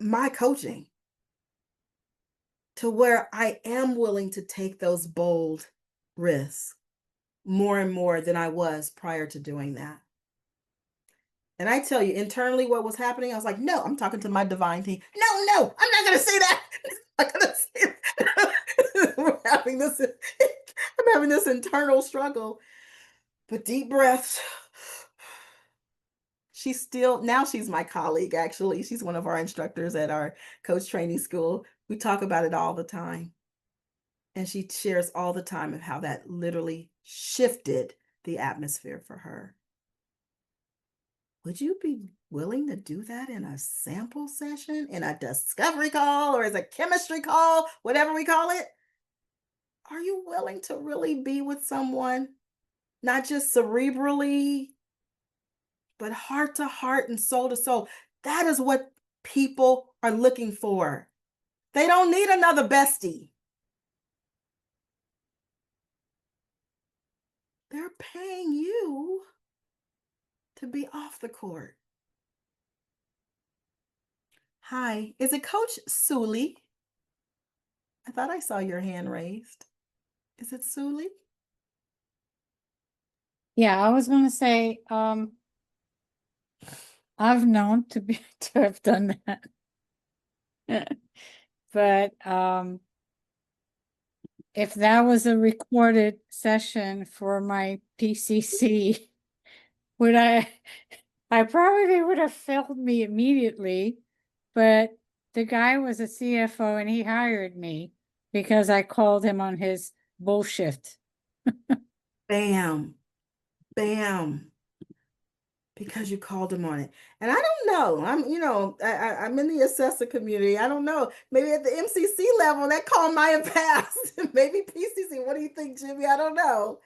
my coaching to where I am willing to take those bold risks more and more than I was prior to doing that. And I tell you, internally, what was happening, I was like, "No, I'm talking to my divine team. No, I'm not going to say that. I'm not going to say that." I'm having this internal struggle, but deep breaths. Now she's my colleague, actually. She's one of our instructors at our coach training school. We talk about it all the time. And she shares all the time of how that literally shifted the atmosphere for her. Would you be willing to do that in a sample session, in a discovery call, or as a chemistry call, whatever we call it? Are you willing to really be with someone, not just cerebrally, but heart to heart and soul to soul? That is what people are looking for. They don't need another bestie. They're paying you to be off the court. Hi, is it Coach Sully? I thought I saw your hand raised. Is it Sully? Yeah, I was gonna say, I've known to have done that. But if that was a recorded session for my PCC, would I probably would have filmed me immediately, but the guy was a CFO and he hired me because I called him on his bullshit. Bam. Bam. Because you called him on it. And I don't know. I'm in the assessor community. I don't know. Maybe at the MCC level, that call might have passed. Maybe PCC. What do you think, Jimmy? I don't know.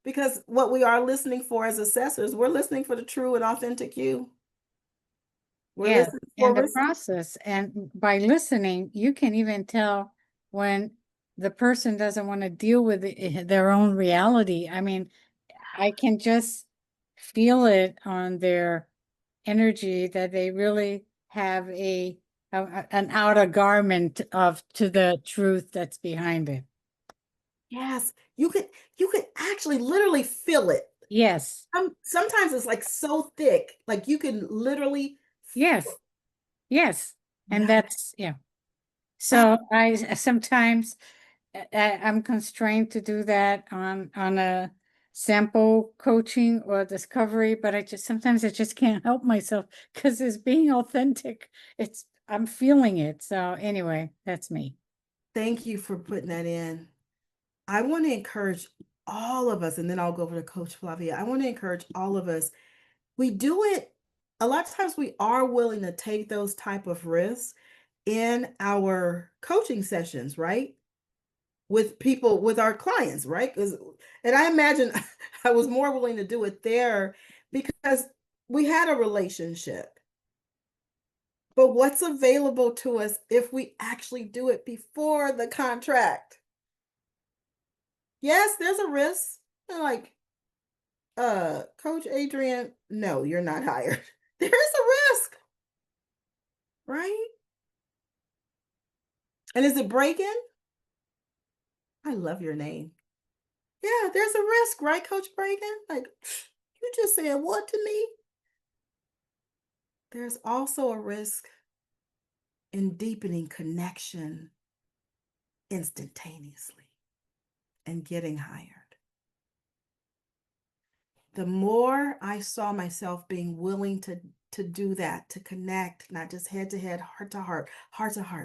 Because what we are listening for as assessors, we're listening for the true and authentic you. We're Yes, listening for and the process. And by listening, you can even tell when the person doesn't want to deal with their own reality. I mean, I can just feel it on their energy that they really have an outer garment to the truth that's behind it. Yes, you could actually literally feel it. Yes. Sometimes it's like so thick, like you can literally Yes. Yes. And Yeah. that's, yeah. So I sometimes I'm constrained to do that on a sample coaching or discovery, but sometimes I just can't help myself because it's being authentic. I'm feeling it. So anyway, that's me. Thank you for putting that in. I want to encourage all of us, and then I'll go over to Coach Flavia. I want to encourage all of us. We do it a lot of times. We are willing to take those type of risks in our coaching sessions, right? With people, with our clients, right? And I imagine I was more willing to do it there because we had a relationship. But what's available to us if we actually do it before the contract? Yes, there's a risk. They're like, Coach Adrian, no, you're not hired. There is a risk, right? And is it breaking? I love your name. Yeah, there's a risk, right, Coach Breakin? Like, you just said what to me? There's also a risk in deepening connection instantaneously and getting hired. The more I saw myself being willing to do that, to connect, not just head to head, heart to heart,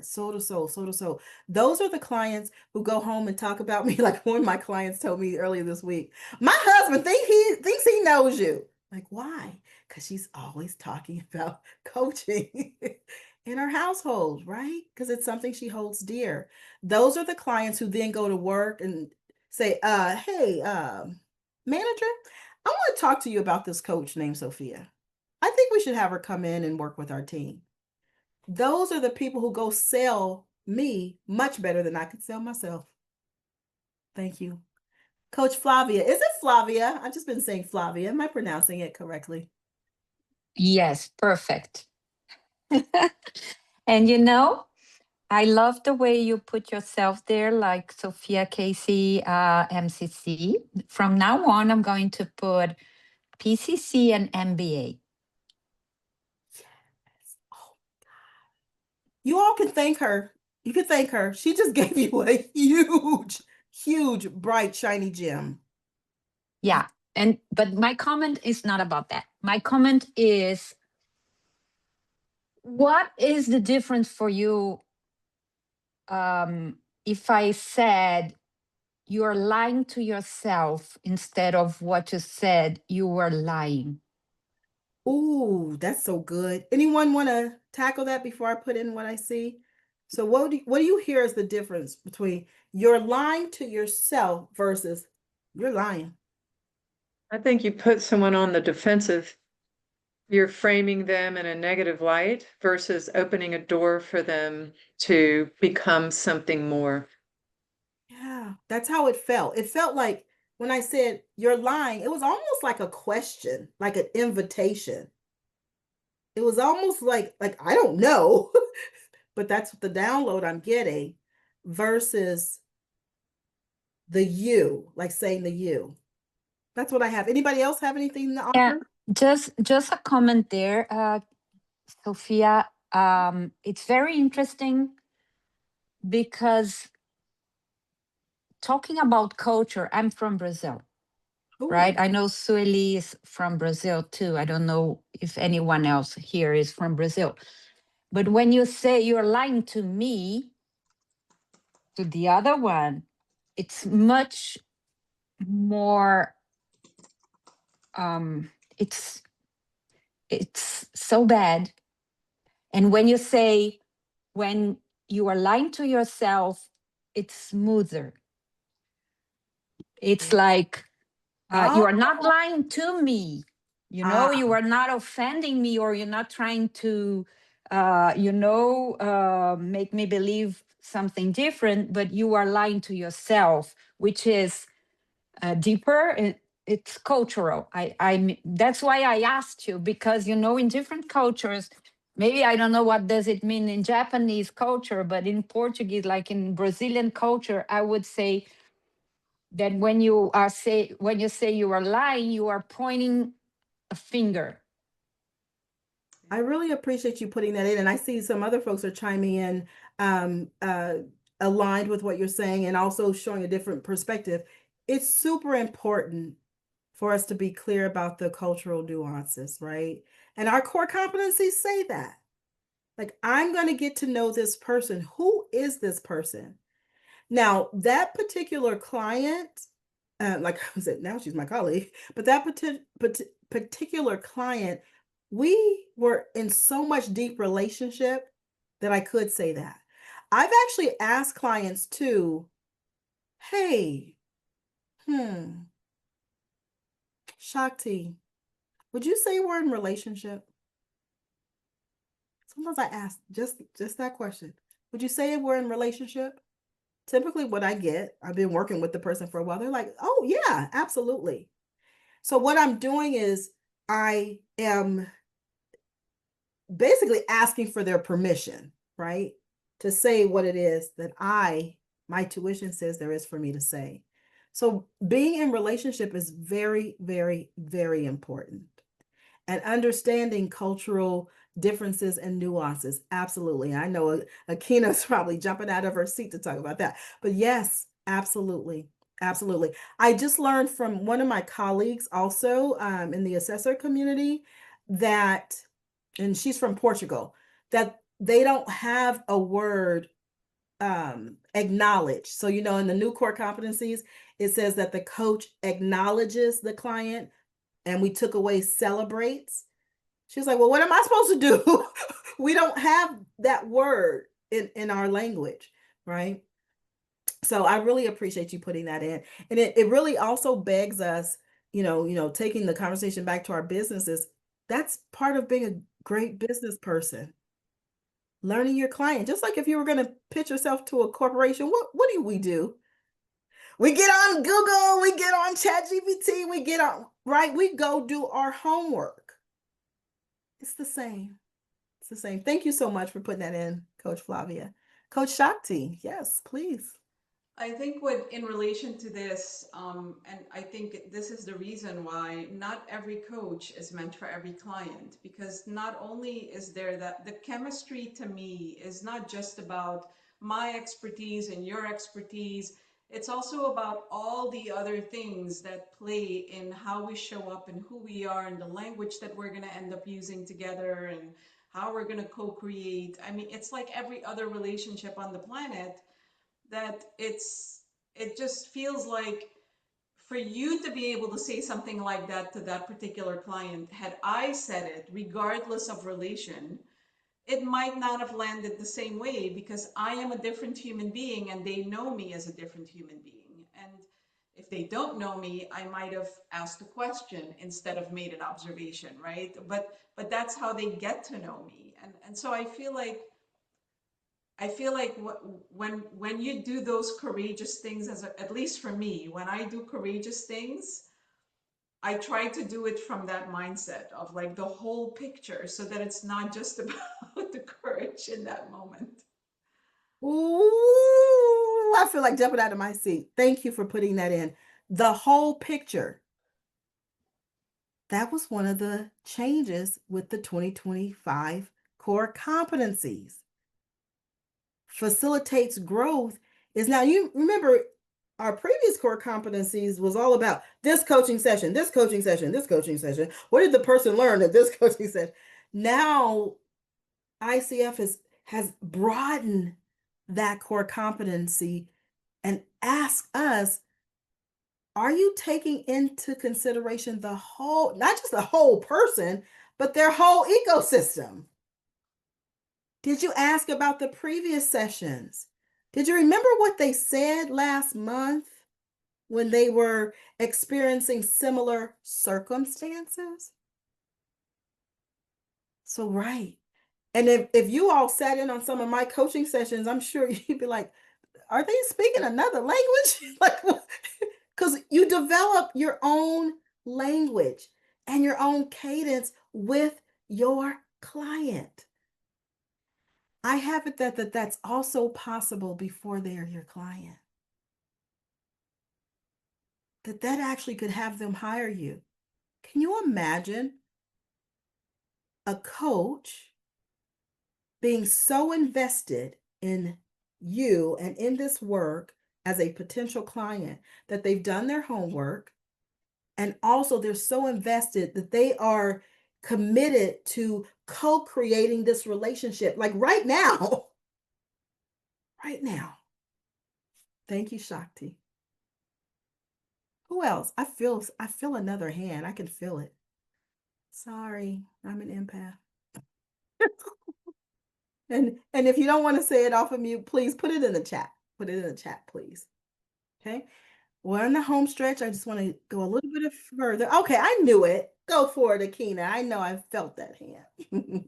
soul to soul, soul to soul. Those are the clients who go home and talk about me. Like one of my clients told me earlier this week, my husband thinks he knows you. Like, why? Because she's always talking about coaching in her household, right? Because it's something she holds dear. Those are the clients who then go to work and say, hey, manager, I want to talk to you about this coach named Sophia. I think we should have her come in and work with our team. Those are the people who go sell me much better than I could sell myself. Thank you. Coach Flavia. Is it Flavia? I've just been saying Flavia. Am I pronouncing it correctly? Yes, perfect. And I love the way you put yourself there, like Sophia Casey, MCC. From now on, I'm going to put PCC and MBA. Yes. Oh, God. You all can thank her. You can thank her. She just gave you a huge, bright, shiny gem. Yeah. But my comment is not about that. My comment is, what is the difference for you if I said you are lying to yourself instead of what you said you were lying? Ooh, that's so good. Anyone want to tackle that before I put in what I see? So what do you hear is the difference between you're lying to yourself versus you're lying? I think you put someone on the defensive. You're framing them in a negative light versus opening a door for them to become something more. Yeah, that's how it felt. It felt like when I said you're lying, it was almost like a question, like an invitation. It was almost like I don't know, but that's the download I'm getting versus the you, like saying the you. That's what I have. Anybody else have anything to Yeah, offer? just a comment there, Sophia. It's very interesting because talking about culture, I'm from Brazil, right? I know Sueli is from Brazil too. I don't know if anyone else here is from Brazil. But when you say you're lying to me, to the other one, it's much more, it's so bad. And when you say, when you are lying to yourself, it's smoother. It's like, you are not lying to me. You know, you are not offending me, or you're not trying to, make me believe something different, but you are lying to yourself, which is deeper. It's cultural. That's why I asked you, because, in different cultures, maybe I don't know what does it mean in Japanese culture, but in Portuguese, like in Brazilian culture, I would say that when you say you are lying, you are pointing a finger. I really appreciate you putting that in. And I see some other folks are chiming in, aligned with what you're saying, and also showing a different perspective. It's super important for us to be clear about the cultural nuances, right? And our core competencies say that. Like, I'm going to get to know this person. Who is this person? Now, that particular client, like I said, now she's my colleague, but that particular client, we were in so much deep relationship that I could say that. I've actually asked clients too, hey, Shakti, would you say we're in relationship? Sometimes I ask just that question. Would you say we're in relationship? Typically what I get, I've been working with the person for a while, they're like, oh yeah, absolutely. So what I'm doing is I am basically asking for their permission, right? To say what it is that my tuition says there is for me to say. So being in relationship is very, very, very important. And understanding cultural differences and nuances. Absolutely. I know Akina's probably jumping out of her seat to talk about that. But yes, absolutely. Absolutely. I just learned from one of my colleagues also in the assessor community that, and she's from Portugal, that they don't have a word acknowledge. So, in the new core competencies, it says that the coach acknowledges the client, and we took away celebrates. She was like, well, what am I supposed to do? We don't have that word in our language, right? So I really appreciate you putting that in. And it really also begs us, taking the conversation back to our businesses. That's part of being a great business person. Learning your client. Just like if you were going to pitch yourself to a corporation, what do we do? We get on Google, we get on ChatGPT, we get on, right? We go do our homework. It's the same. It's the same. Thank you so much for putting that in, Coach Flavia. Coach Shakti, yes, please. I think in relation to this, and I think this is the reason why not every coach is meant for every client, because not only is there that the chemistry to me is not just about my expertise and your expertise. It's also about all the other things that play in how we show up and who we are and the language that we're going to end up using together and how we're going to co-create. I mean, it's like every other relationship on the planet, that it just feels like for you to be able to say something like that to that particular client, had I said it, regardless of relation, it might not have landed the same way, because I am a different human being and they know me as a different human being. And if they don't know me, I might have asked a question instead of made an observation, right? But that's how they get to know me. And so I feel like when you do those courageous things, at least for me, when I do courageous things, I try to do it from that mindset of like the whole picture, so that it's not just about the courage in that moment. Ooh, I feel like jumping out of my seat. Thank you for putting that in. The whole picture. That was one of the changes with the 2025 core competencies. Facilitates growth is now, you remember, our previous core competencies was all about this coaching session, this coaching session, this coaching session. What did the person learn at this coaching session? Now, ICF has broadened that core competency and asked us, are you taking into consideration the whole, not just the whole person, but their whole ecosystem? Did you ask about the previous sessions? Did you remember what they said last month when they were experiencing similar circumstances? So, right. And if you all sat in on some of my coaching sessions, I'm sure you'd be like, are they speaking another language? Like, because you develop your own language and your own cadence with your client. I have it that's also possible before they're your client. That actually could have them hire you. Can you imagine a coach being so invested in you and in this work as a potential client that they've done their homework, and also they're so invested that they are committed to co-creating this relationship, like right now. Right now. Thank you, Shakti. Who else? I feel another hand. I can feel it. Sorry, I'm an empath. And if you don't want to say it off of mute, please put it in the chat. Put it in the chat, please. Okay. We're in the home stretch. I just want to go a little bit further. Okay, I knew it. Go for it, Akina. I know I felt that hand.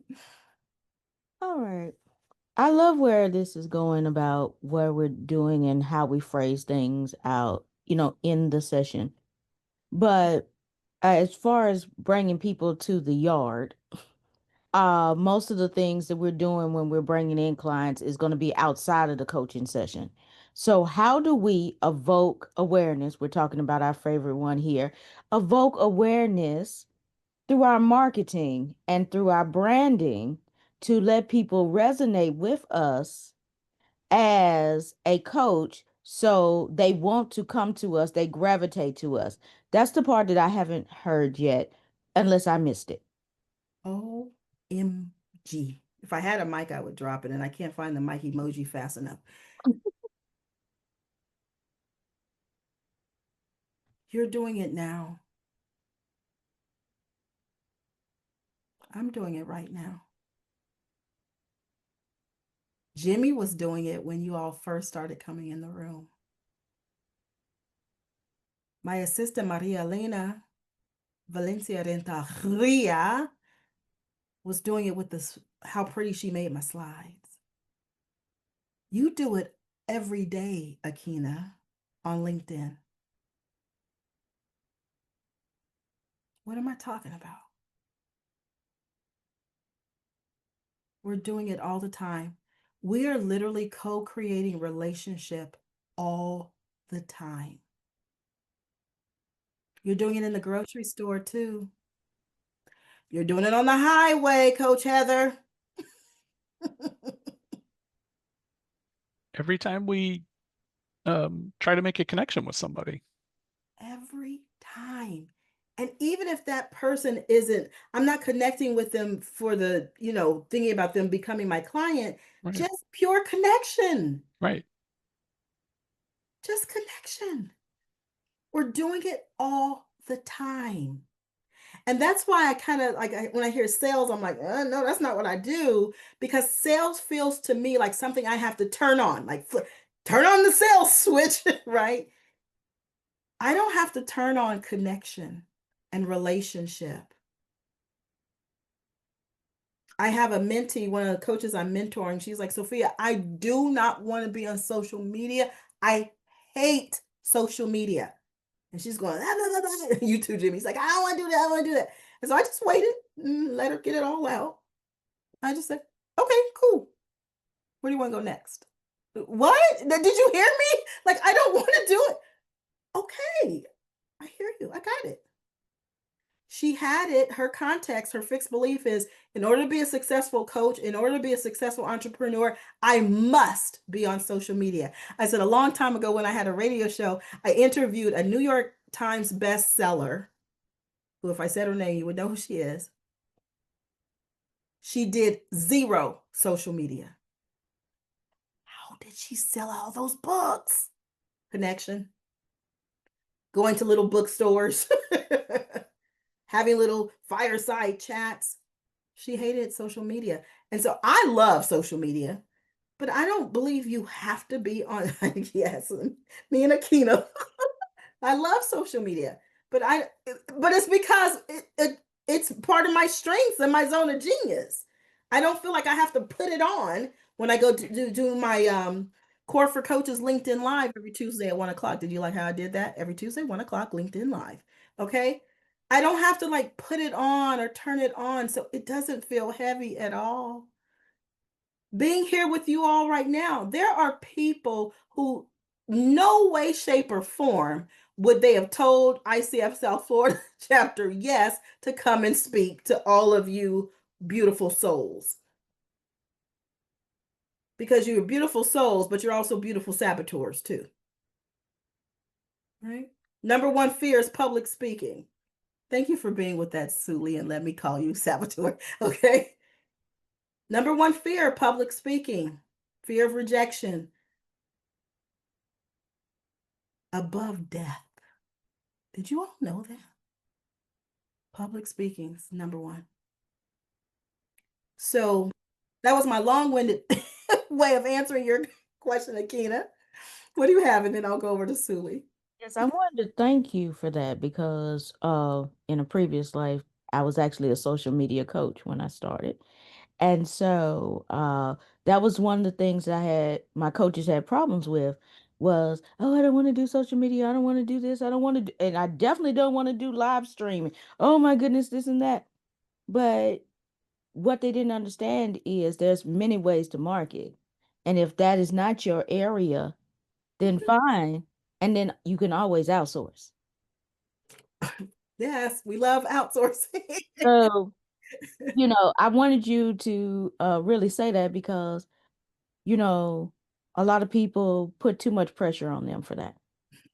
All right. I love where this is going about what we're doing and how we phrase things out, in the session. But as far as bringing people to the yard, most of the things that we're doing when we're bringing in clients is going to be outside of the coaching session. So how do we evoke awareness? We're talking about our favorite one here. Evoke awareness through our marketing and through our branding to let people resonate with us as a coach, so they want to come to us, they gravitate to us. That's the part that I haven't heard yet, unless I missed it. OMG. If I had a mic, I would drop it, and I can't find the mic emoji fast enough. You're doing it now. I'm doing it right now. Jimmy was doing it when you all first started coming in the room. My assistant, Maria Elena Valencia Renteria, was doing it with this, how pretty she made my slides. You do it every day, Akina, on LinkedIn. What am I talking about? We're doing it all the time. We are literally co-creating relationship all the time. You're doing it in the grocery store too. You're doing it on the highway, Coach Heather. Every time we try to make a connection with somebody. Every time. And even if that person isn't, I'm not connecting with them for the, thinking about them becoming my client, Right. just pure connection. Right. Just connection. We're doing it all the time. And that's why I kind of when I hear sales, I'm like, no, that's not what I do. Because sales feels to me like something I have to turn on, like turn on the sales switch, right? I don't have to turn on connection and relationship. I have a mentee, one of the coaches I'm mentoring. She's like, Sophia, I do not want to be on social media. I hate social media. And she's going, blah, blah, blah, blah. You too, Jimmy. He's like, I don't want to do that. I want to do that. And so I just waited and let her get it all out. I just said, okay, cool. Where do you want to go next? What? Did you hear me? Like, I don't want to do it. Okay. I hear you. I got it. She had it, her context, her fixed belief is, in order to be a successful coach, in order to be a successful entrepreneur, I must be on social media. I said a long time ago when I had a radio show, I interviewed a New York Times bestseller, who, if I said her name, you would know who she is. She did 0 social media. How did she sell all those books? Connection. Going to little bookstores, having little fireside chats. She hated social media. And so I love social media, but I don't believe you have to be on. Yes, me and Akina. I love social media, but it's because it's part of my strengths and my zone of genius. I don't feel like I have to put it on when I go to do my Core for Coaches LinkedIn Live every Tuesday at 1 o'clock. Did you like how I did that? Every Tuesday, 1 o'clock, LinkedIn Live. Okay. I don't have to like put it on or turn it on, so it doesn't feel heavy at all. Being here with you all right now, there are people who no way, shape, or form would they have told ICF South Florida chapter yes to come and speak to all of you beautiful souls. Because you're beautiful souls, but you're also beautiful saboteurs too. Right? Number 1 fear is public speaking. Thank you for being with that, Suli, and let me call you saboteur. Okay. Number 1 fear, public speaking, fear of rejection, above death. Did you all know that? Public speaking is number 1. So that was my long-winded way of answering your question, Akina. What do you have? And then I'll go over to Suli. Yes, I wanted to thank you for that because in a previous life, I was actually a social media coach when I started. And so that was one of the things that my coaches had problems with was, oh, I don't want to do social media. I don't want to do this. I don't want to do, and I definitely don't want to do live streaming. Oh my goodness, this and that. But what they didn't understand is there's many ways to market. And if that is not your area, then fine. And then you can always outsource. Yes, we love outsourcing. So, I wanted you to really say that because, a lot of people put too much pressure on them for that.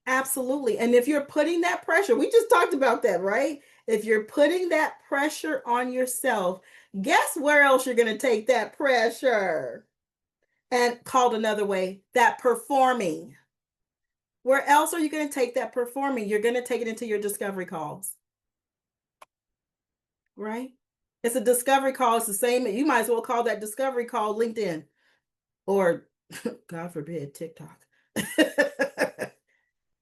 Absolutely. And if you're putting that pressure, we just talked about that, right? If you're putting that pressure on yourself, guess where else you're going to take that pressure? And called another way, that performing. Where else are you going to take that performing? You're going to take it into your discovery calls. Right? It's a discovery call. It's the same. You might as well call that discovery call LinkedIn or, God forbid, TikTok.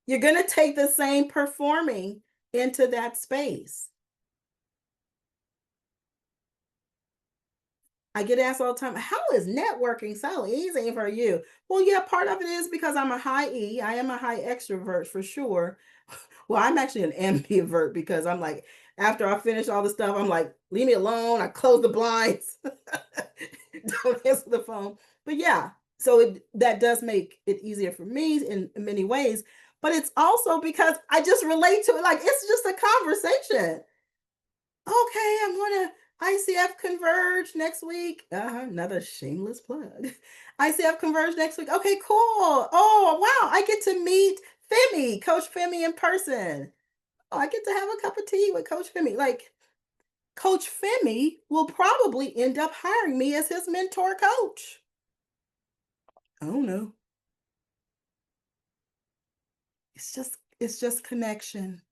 You're going to take the same performing into that space. I get asked all the time, how is networking so easy for you? Well, yeah, part of it is because I'm a high E. I am a high extrovert for sure. Well, I'm actually an ambivert because I'm like, after I finish all the stuff, I'm like, leave me alone. I close the blinds. Don't answer the phone. But yeah, so that does make it easier for me in many ways. But it's also because I just relate to it. Like, it's just a conversation. Okay, I'm going to ICF Converge next week. Another shameless plug. ICF Converge next week. Okay, cool. Oh, wow. I get to meet Femi, Coach Femi in person. Oh, I get to have a cup of tea with Coach Femi. Like, Coach Femi will probably end up hiring me as his mentor coach. Oh, no. It's just connection,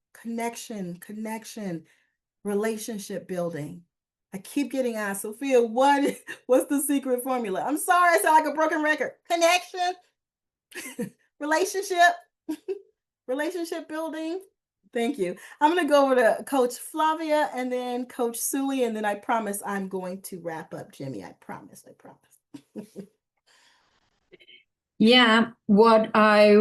relationship building. I keep getting asked, Sophia, what's the secret formula? I'm sorry, I sound like a broken record. Connection, relationship building. Thank you. I'm going to go over to Coach Flavia and then Coach Suli, and then I promise I'm going to wrap up, Jimmy. I promise. Yeah, what I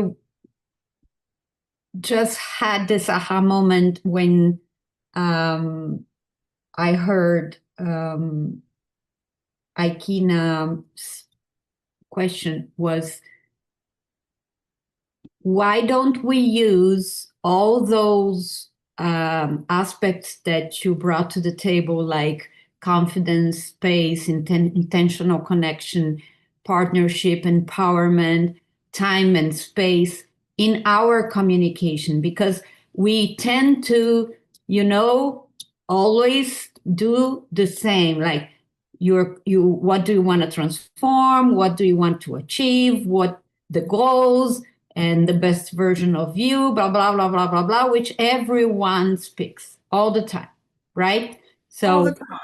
just had this aha moment when I heard Aikina's question was, why don't we use all those aspects that you brought to the table, like confidence, space, intentional connection, partnership, empowerment, time and space in our communication, because we tend to, always do the same. Like what do you want to transform? What do you want to achieve? What the goals and the best version of you, blah, blah, blah, blah, blah, blah, which everyone speaks all the time, right? All the So time.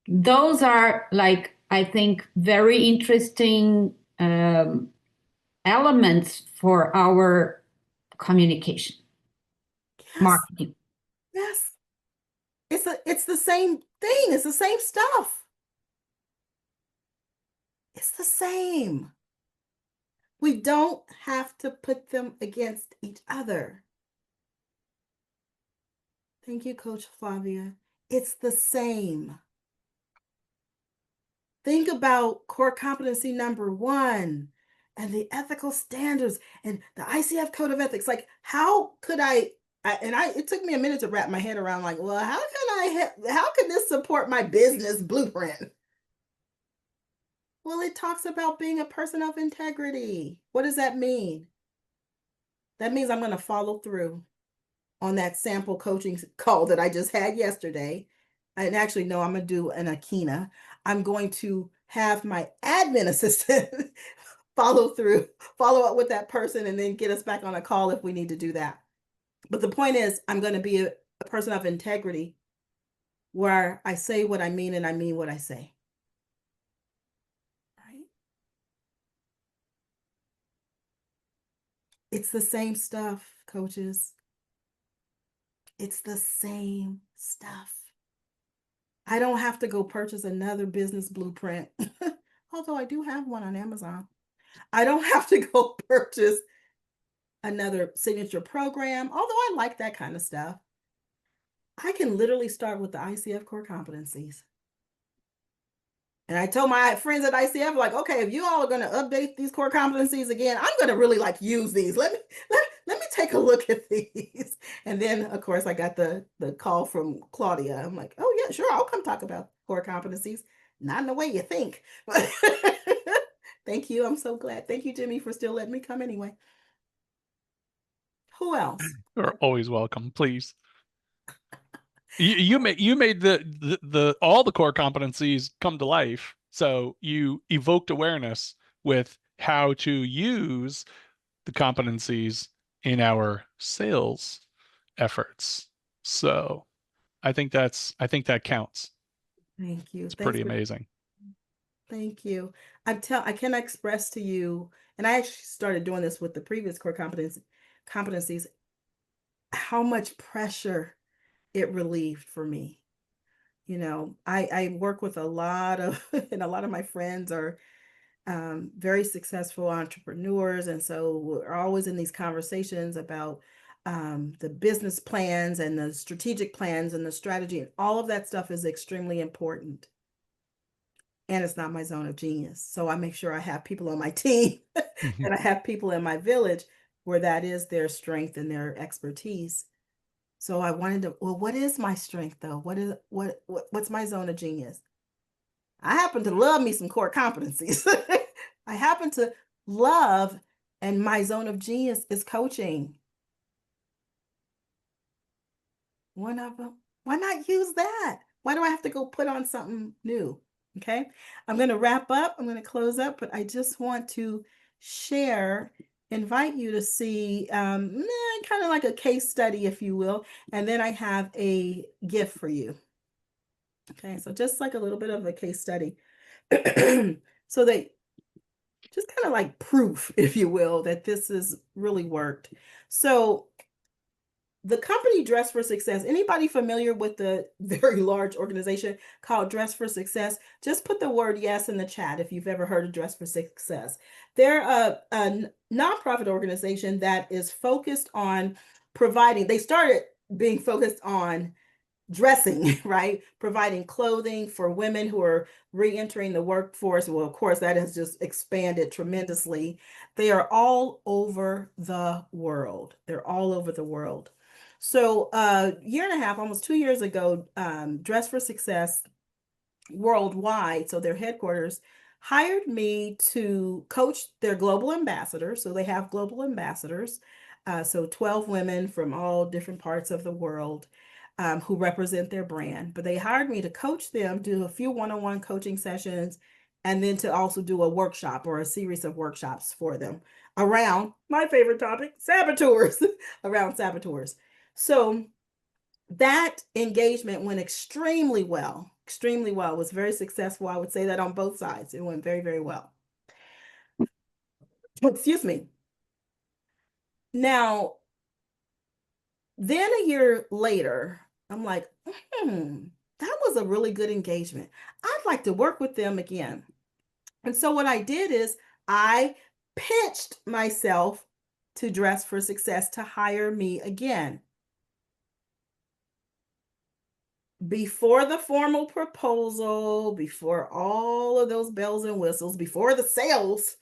those are, like, I think, very interesting elements for our communication, Yes. marketing. Yes. It's the same thing. It's the same stuff. It's the same. We don't have to put them against each other. Thank you, Coach Flavia. It's the same. Think about core competency number 1 and the ethical standards and the ICF Code of Ethics. Like, how could it took me a minute to wrap my head around, like, well, how can this support my business blueprint? Well, it talks about being a person of integrity. What does that mean? That means I'm going to follow through on that sample coaching call that I just had yesterday. And actually, no, I'm going to do an Akina. I'm going to have my admin assistant follow up with that person, and then get us back on a call if we need to do that. But the point is, I'm going to be a person of integrity, where I say what I mean and I mean what I say. Right? It's the same stuff, coaches. It's the same stuff. I don't have to go purchase another business blueprint, although I do have one on Amazon. I don't have to go purchase another signature program, although I like that kind of stuff. I can literally start with the ICF Core Competencies. And I told my friends at ICF, like, okay, if you all are going to update these core competencies again, I'm going to really use these. Let me take a look at these. And then, of course, I got the call from Claudia. I'm like, oh yeah, sure, I'll come talk about core competencies. Not in the way you think. But thank you. I'm so glad. Thank you, Jimmy, for still letting me come anyway. Who else? You're always welcome. Please. You made the all the core competencies come to life. So you evoked awareness with how to use the competencies in our sales efforts. So I think that counts. Thank you. It's pretty amazing. Thank you. I can express to you, and I actually started doing this with the previous core competencies, how much pressure it relieved for me. I work with a lot of, and a lot of my friends are very successful entrepreneurs. And so we're always in these conversations about the business plans and the strategic plans and the strategy, and all of that stuff is extremely important. And it's not my zone of genius. So I make sure I have people on my team and I have people in my village where that is their strength and their expertise. So I wanted to, well, what is my strength though? What's my zone of genius? I happen to love me some core competencies. I happen to love, and my zone of genius is coaching. One of them. Why not use that? Why do I have to go put on something new? Okay. I'm going to wrap up. I'm going to close up, but I just want to invite you to see kind of like a case study, if you will. And then I have a gift for you. Okay. So just like a little bit of a case study. So that just kind of like proof, if you will, that this has really worked. So the company Dress for Success, anybody familiar with the very large organization called Dress for Success? Just put the word yes in the chat if you've ever heard of Dress for Success. They're a nonprofit organization that is focused on they started being focused on dressing, right? Providing clothing for women who are re-entering the workforce. Well, of course, that has just expanded tremendously. They are all over the world. They're all over the world. So a year and a half, almost 2 years ago, Dress for Success worldwide, so their headquarters, hired me to coach their global ambassadors. So they have global ambassadors, so 12 women from all different parts of the world who represent their brand. But they hired me to coach them, do a few one-on-one coaching sessions, and then to also do a workshop or a series of workshops for them around my favorite topic, saboteurs, around saboteurs. So that engagement went extremely well, extremely well. It was very successful. I would say that on both sides. It went very, very well. Excuse me. Now, then a year later, I'm like, that was a really good engagement. I'd like to work with them again. And so what I did is I pitched myself to Dress for Success to hire me again. Before the formal proposal, before all of those bells and whistles, before the sales,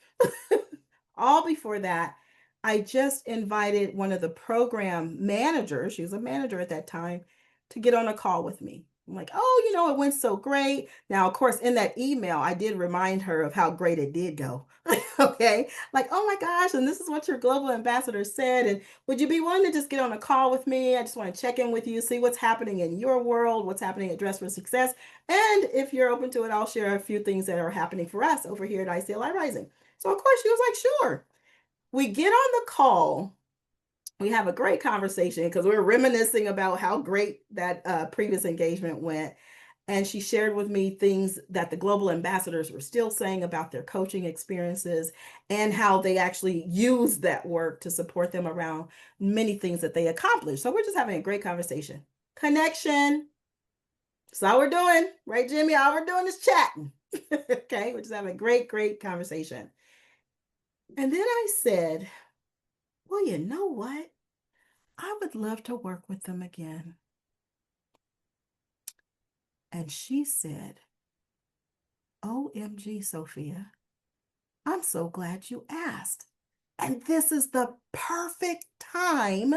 all before that, I just invited one of the program managers, she was a manager at that time, to get on a call with me. I'm like, oh, it went so great. Now, of course, in that email, I did remind her of how great it did go. Okay. Like, oh my gosh, and this is what your global ambassador said. And would you be willing to just get on a call with me? I just want to check in with you, see what's happening in your world, what's happening at Dress for Success. And if you're open to it, I'll share a few things that are happening for us over here at ICLI Rising. So, of course, she was like, sure. We get on the call. We have a great conversation because we're reminiscing about how great that previous engagement went. And she shared with me things that the global ambassadors were still saying about their coaching experiences and how they actually use that work to support them around many things that they accomplished. So we're just having a great conversation. Connection. That's all we're doing, right, Jimmy? All we're doing is chatting. Okay, we're just having a great, great conversation. And then I said, well, you know what? I would love to work with them again. And she said, OMG, Sophia, I'm so glad you asked. And this is the perfect time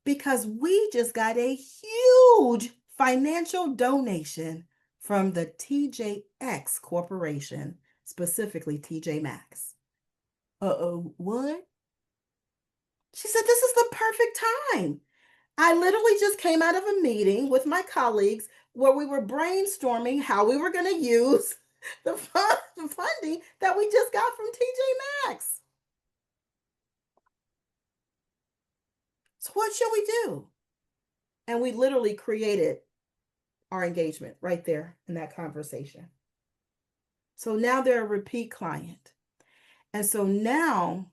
because we just got a huge financial donation from the TJX Corporation, specifically TJ Maxx. What? She said, this is the perfect time. I literally just came out of a meeting with my colleagues where we were brainstorming how we were going to use the funding that we just got from TJ Maxx. So what should we do? And we literally created our engagement right there in that conversation. So now they're a repeat client. And so now,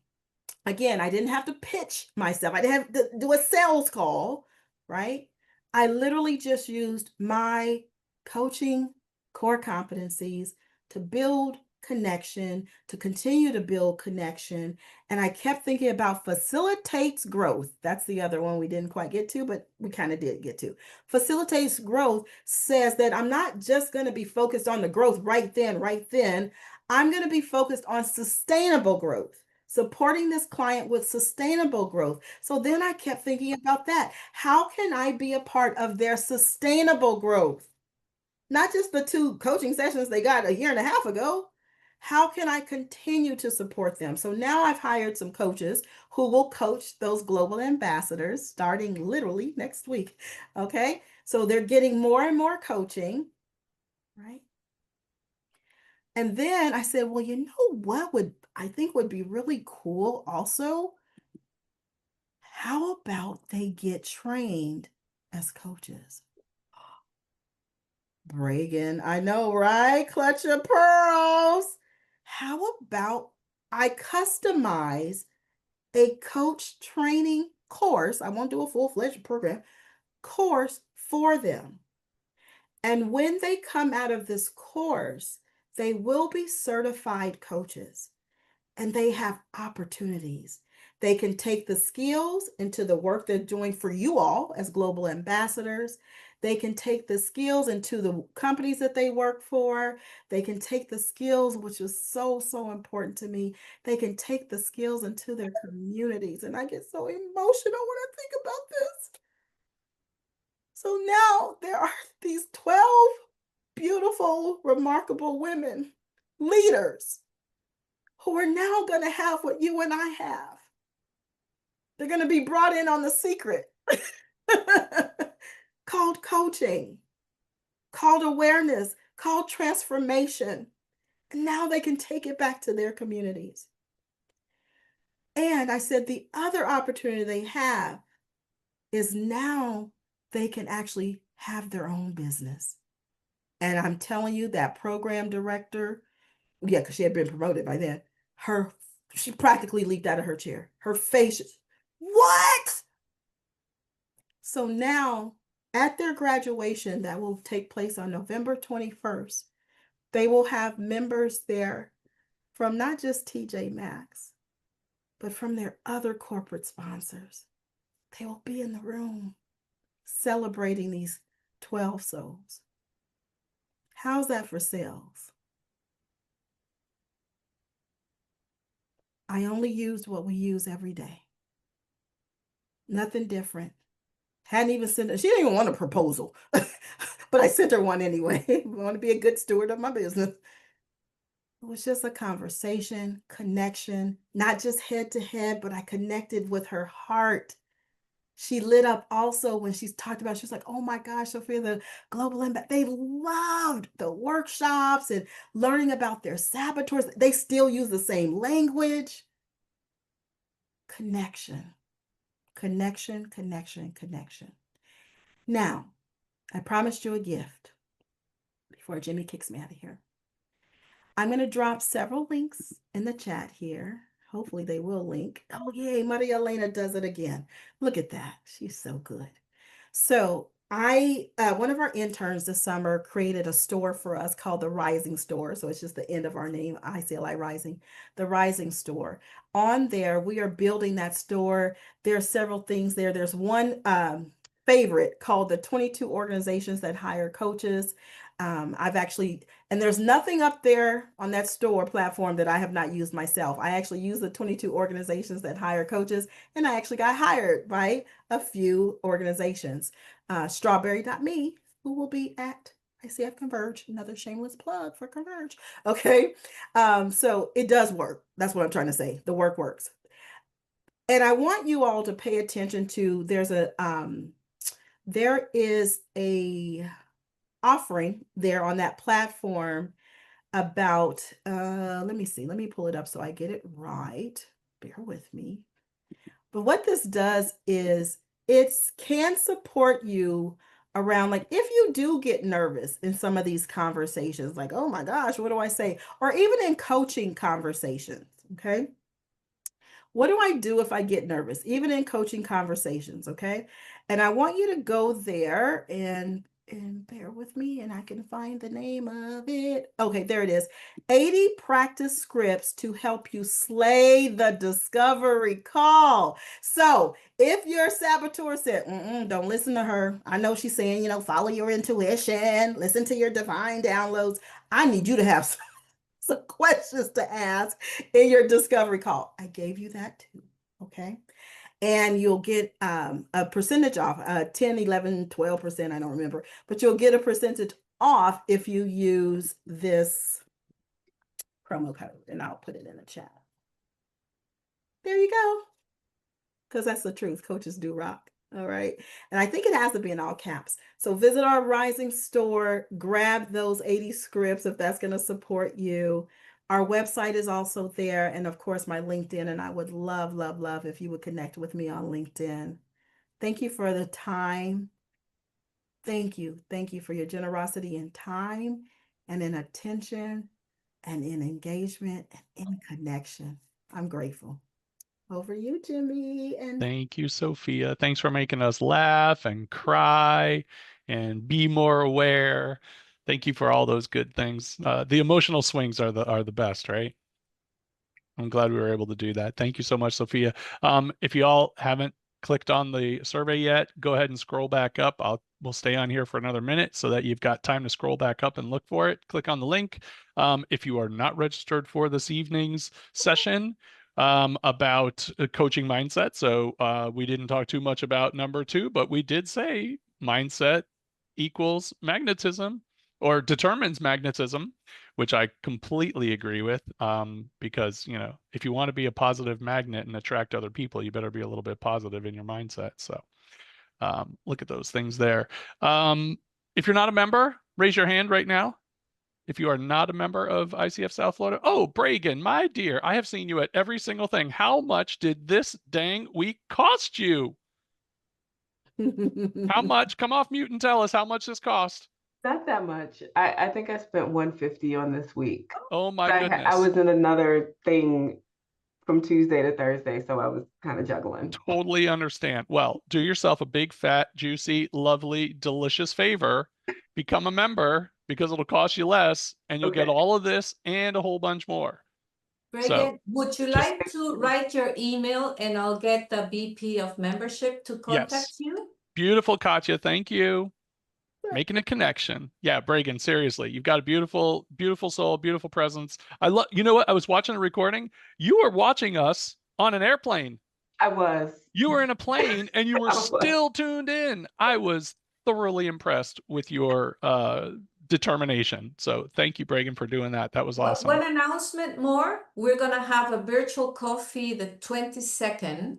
again, I didn't have to pitch myself. I didn't have to do a sales call, right? I literally just used my coaching core competencies to build connection, to continue to build connection. And I kept thinking about facilitates growth. That's the other one we didn't quite get to, but we kind of did get to. Facilitates growth says that I'm not just going to be focused on the growth right then. I'm going to be focused on sustainable growth. Supporting this client with sustainable growth. So then I kept thinking about that. How can I be a part of their sustainable growth? Not just the 2 coaching sessions they got a year and a half ago. How can I continue to support them? So now I've hired some coaches who will coach those global ambassadors starting literally next week. Okay. So they're getting more and more coaching, right? And then I said, well, you know what I think would be really cool also? How about they get trained as coaches? Bregan, I know, right? Clutch your pearls. How about I customize a coach training course? I won't do a full-fledged program course for them. And when they come out of this course, they will be certified coaches and they have opportunities. They can take the skills into the work they're doing for you all as global ambassadors. They can take the skills into the companies that they work for. They can take the skills, which is so, so important to me. They can take the skills into their communities. And I get so emotional when I think about this. now there are these 12 beautiful, remarkable women, leaders, who are now going to have what you and I have. They're going to be brought in on the secret called coaching, called awareness, called transformation. And now they can take it back to their communities. And I said the other opportunity they have is now they can actually have their own business. And I'm telling you, that program director, yeah, because she had been promoted by then, she practically leaped out of her chair. Her face, what? So now at their graduation that will take place on November 21st, they will have members there from not just TJ Maxx, but from their other corporate sponsors. They will be in the room celebrating these 12 souls. How's that for sales? I only used what we use every day. Nothing different. Hadn't even sent her, she didn't even want a proposal, but I sent her one anyway. I want to be a good steward of my business. It was just a conversation, connection, not just head to head, but I connected with her heart. She lit up also when she talked about, she was like, oh my gosh, Sophia, the global impact. They loved the workshops and learning about their saboteurs. They still use the same language. Connection, connection, connection, connection. Now, I promised you a gift before Jimmy kicks me out of here. I'm going to drop several links in the chat here. Hopefully they will link. Oh, yay, Maria Elena does it again. Look at that. She's so good. So one of our interns this summer created a store for us called the Rising Store. So it's just the end of our name, ICLI Rising, the Rising Store. On there, we are building that store. There are several things there. There's one favorite called the 22 organizations that hire coaches. And there's nothing up there on that store platform that I have not used myself. I actually use the 22 organizations that hire coaches, and I actually got hired by a few organizations. Strawberry.me, who will be at ICF Converge, another shameless plug for Converge. Okay. So it does work. That's what I'm trying to say. The work works. And I want you all to pay attention to, there is a offering there on that platform about, let me see, let me pull it up so I get it right. Bear with me. But what this does is it can support you around, like, if you do get nervous in some of these conversations, like, oh my gosh, what do I say? Or even in coaching conversations, okay? What do I do if I get nervous, even in coaching conversations, okay? And I want you to go there and bear with me, and I can find the name of it. Okay, there it is. 80 practice scripts to help you slay the discovery call. So if your saboteur said, don't listen to her. I know she's saying, follow your intuition, listen to your divine downloads. I need you to have some questions to ask in your discovery call. I gave you that too, okay? And you'll get a percentage off, 10, 11, 12%, I don't remember, but you'll get a percentage off if you use this promo code, and I'll put it in the chat. There you go. Because that's the truth. Coaches do rock. All right. And I think it has to be in all caps. So visit our Rising Store, grab those 80 scripts if that's going to support you. Our website is also there. And of course, my LinkedIn. And I would love, love, love if you would connect with me on LinkedIn. Thank you for the time. Thank you. Thank you for your generosity in time and in attention and in engagement and in connection. I'm grateful. Over you, Jimmy. And thank you, Sophia. Thanks for making us laugh and cry and be more aware. Thank you for all those good things. The emotional swings are the best, right? I'm glad we were able to do that. Thank you so much, Sophia. If you all haven't clicked on the survey yet, go ahead and scroll back up. We'll stay on here for another minute so that you've got time to scroll back up and look for it. Click on the link. If you are not registered for this evening's session about coaching mindset, so we didn't talk too much about number 2, but we did say mindset equals magnetism or determines magnetism, which I completely agree with. Because, you know, if you want to be a positive magnet and attract other people, you better be a little bit positive in your mindset. So look at those things there. If you're not a member, raise your hand right now. If you are not a member of ICF South Florida, oh, Bragan, my dear, I have seen you at every single thing. How much did this dang week cost you? How much? Come off mute and tell us how much this cost. Not that much. I think I spent 150 on this week. Oh my I goodness. was in another thing from Tuesday to Thursday, so I was kind of juggling. Totally understand. Well, do yourself a big, fat, juicy, lovely, delicious favor. Become a member because it'll cost you less and you'll get Okay. all of this and a whole bunch more. Bragan, would you just- like to write your email and I'll get the VP of membership to contact you? Beautiful, Katya. Thank you. Making a connection. Yeah, Bragan, seriously, you've got a beautiful, beautiful soul, beautiful presence. I love, you know what? I was watching a recording. You were watching us on an airplane. I was. You were in a plane and you were still tuned in. I was thoroughly impressed with your determination. So thank you, Bragan, for doing that. That was awesome. One announcement more. We're going to have a virtual coffee the 22nd.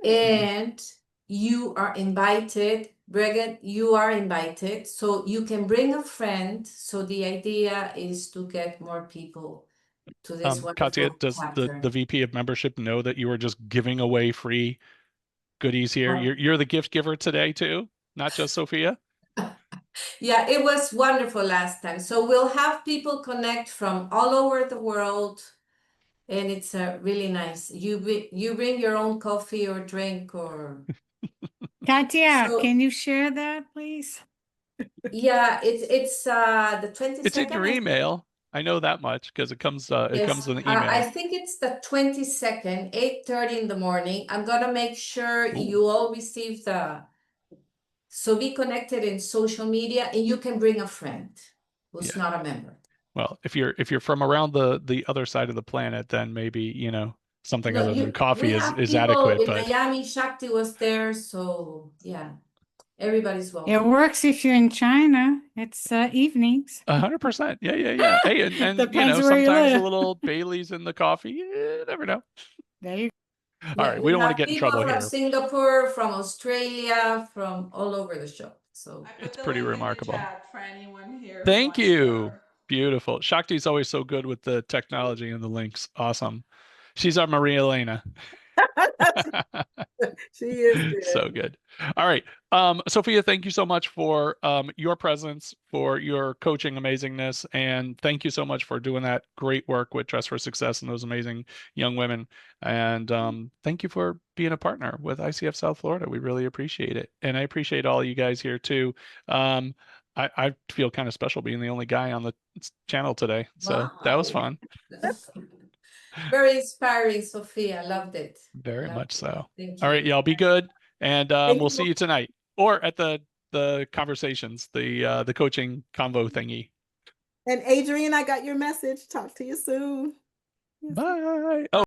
And you are invited. Bragan, you are invited. So you can bring a friend. So the idea is to get more people to this wonderful Katya, does chapter. the VP of membership know that you were just giving away free goodies here? You're the gift giver today too, not just Sophia? Yeah, it was wonderful last time. So we'll have people connect from all over the world. And it's really nice. You bring your own coffee or drink or... Katya, can you share that, please? Yeah, it's the 22nd. It's in your email. I know that much because it comes it comes in the email. I think it's the 22nd, 8:30 in the morning. I'm gonna make sure you all receive so be connected in social media and you can bring a friend who's not a member. Well, if you're from around the other side of the planet, then maybe, you know, something other than coffee is adequate. In But Miami, Shakti was there, so yeah, everybody's welcome. It works if you're in China. It's evenings. 100%. Yeah. Hey, and you know, Depends where you sometimes a live. little Bailey's in the coffee. You never know. There you All right, we don't want to get in trouble from here. Singapore, from Australia, from all over the show. So it's pretty remarkable. For anyone here. Thank you. Beautiful. Shakti's always so good with the technology and the links. Awesome. She's our Maria Elena. She is good. So good. All right. Sophia, thank you so much for your presence, for your coaching amazingness, and thank you so much for doing that great work with Dress for Success and those amazing young women. And thank you for being a partner with ICF South Florida. We really appreciate it. And I appreciate all you guys here too. I feel kind of special being the only guy on the channel today. So that was fun. Very inspiring, Sophia. Loved it. Very much so. Thank All you. right, y'all be good. And we'll see you tonight or at the conversations, the coaching convo thingy. And Adrian, I got your message. Talk to you soon. Bye. Oh,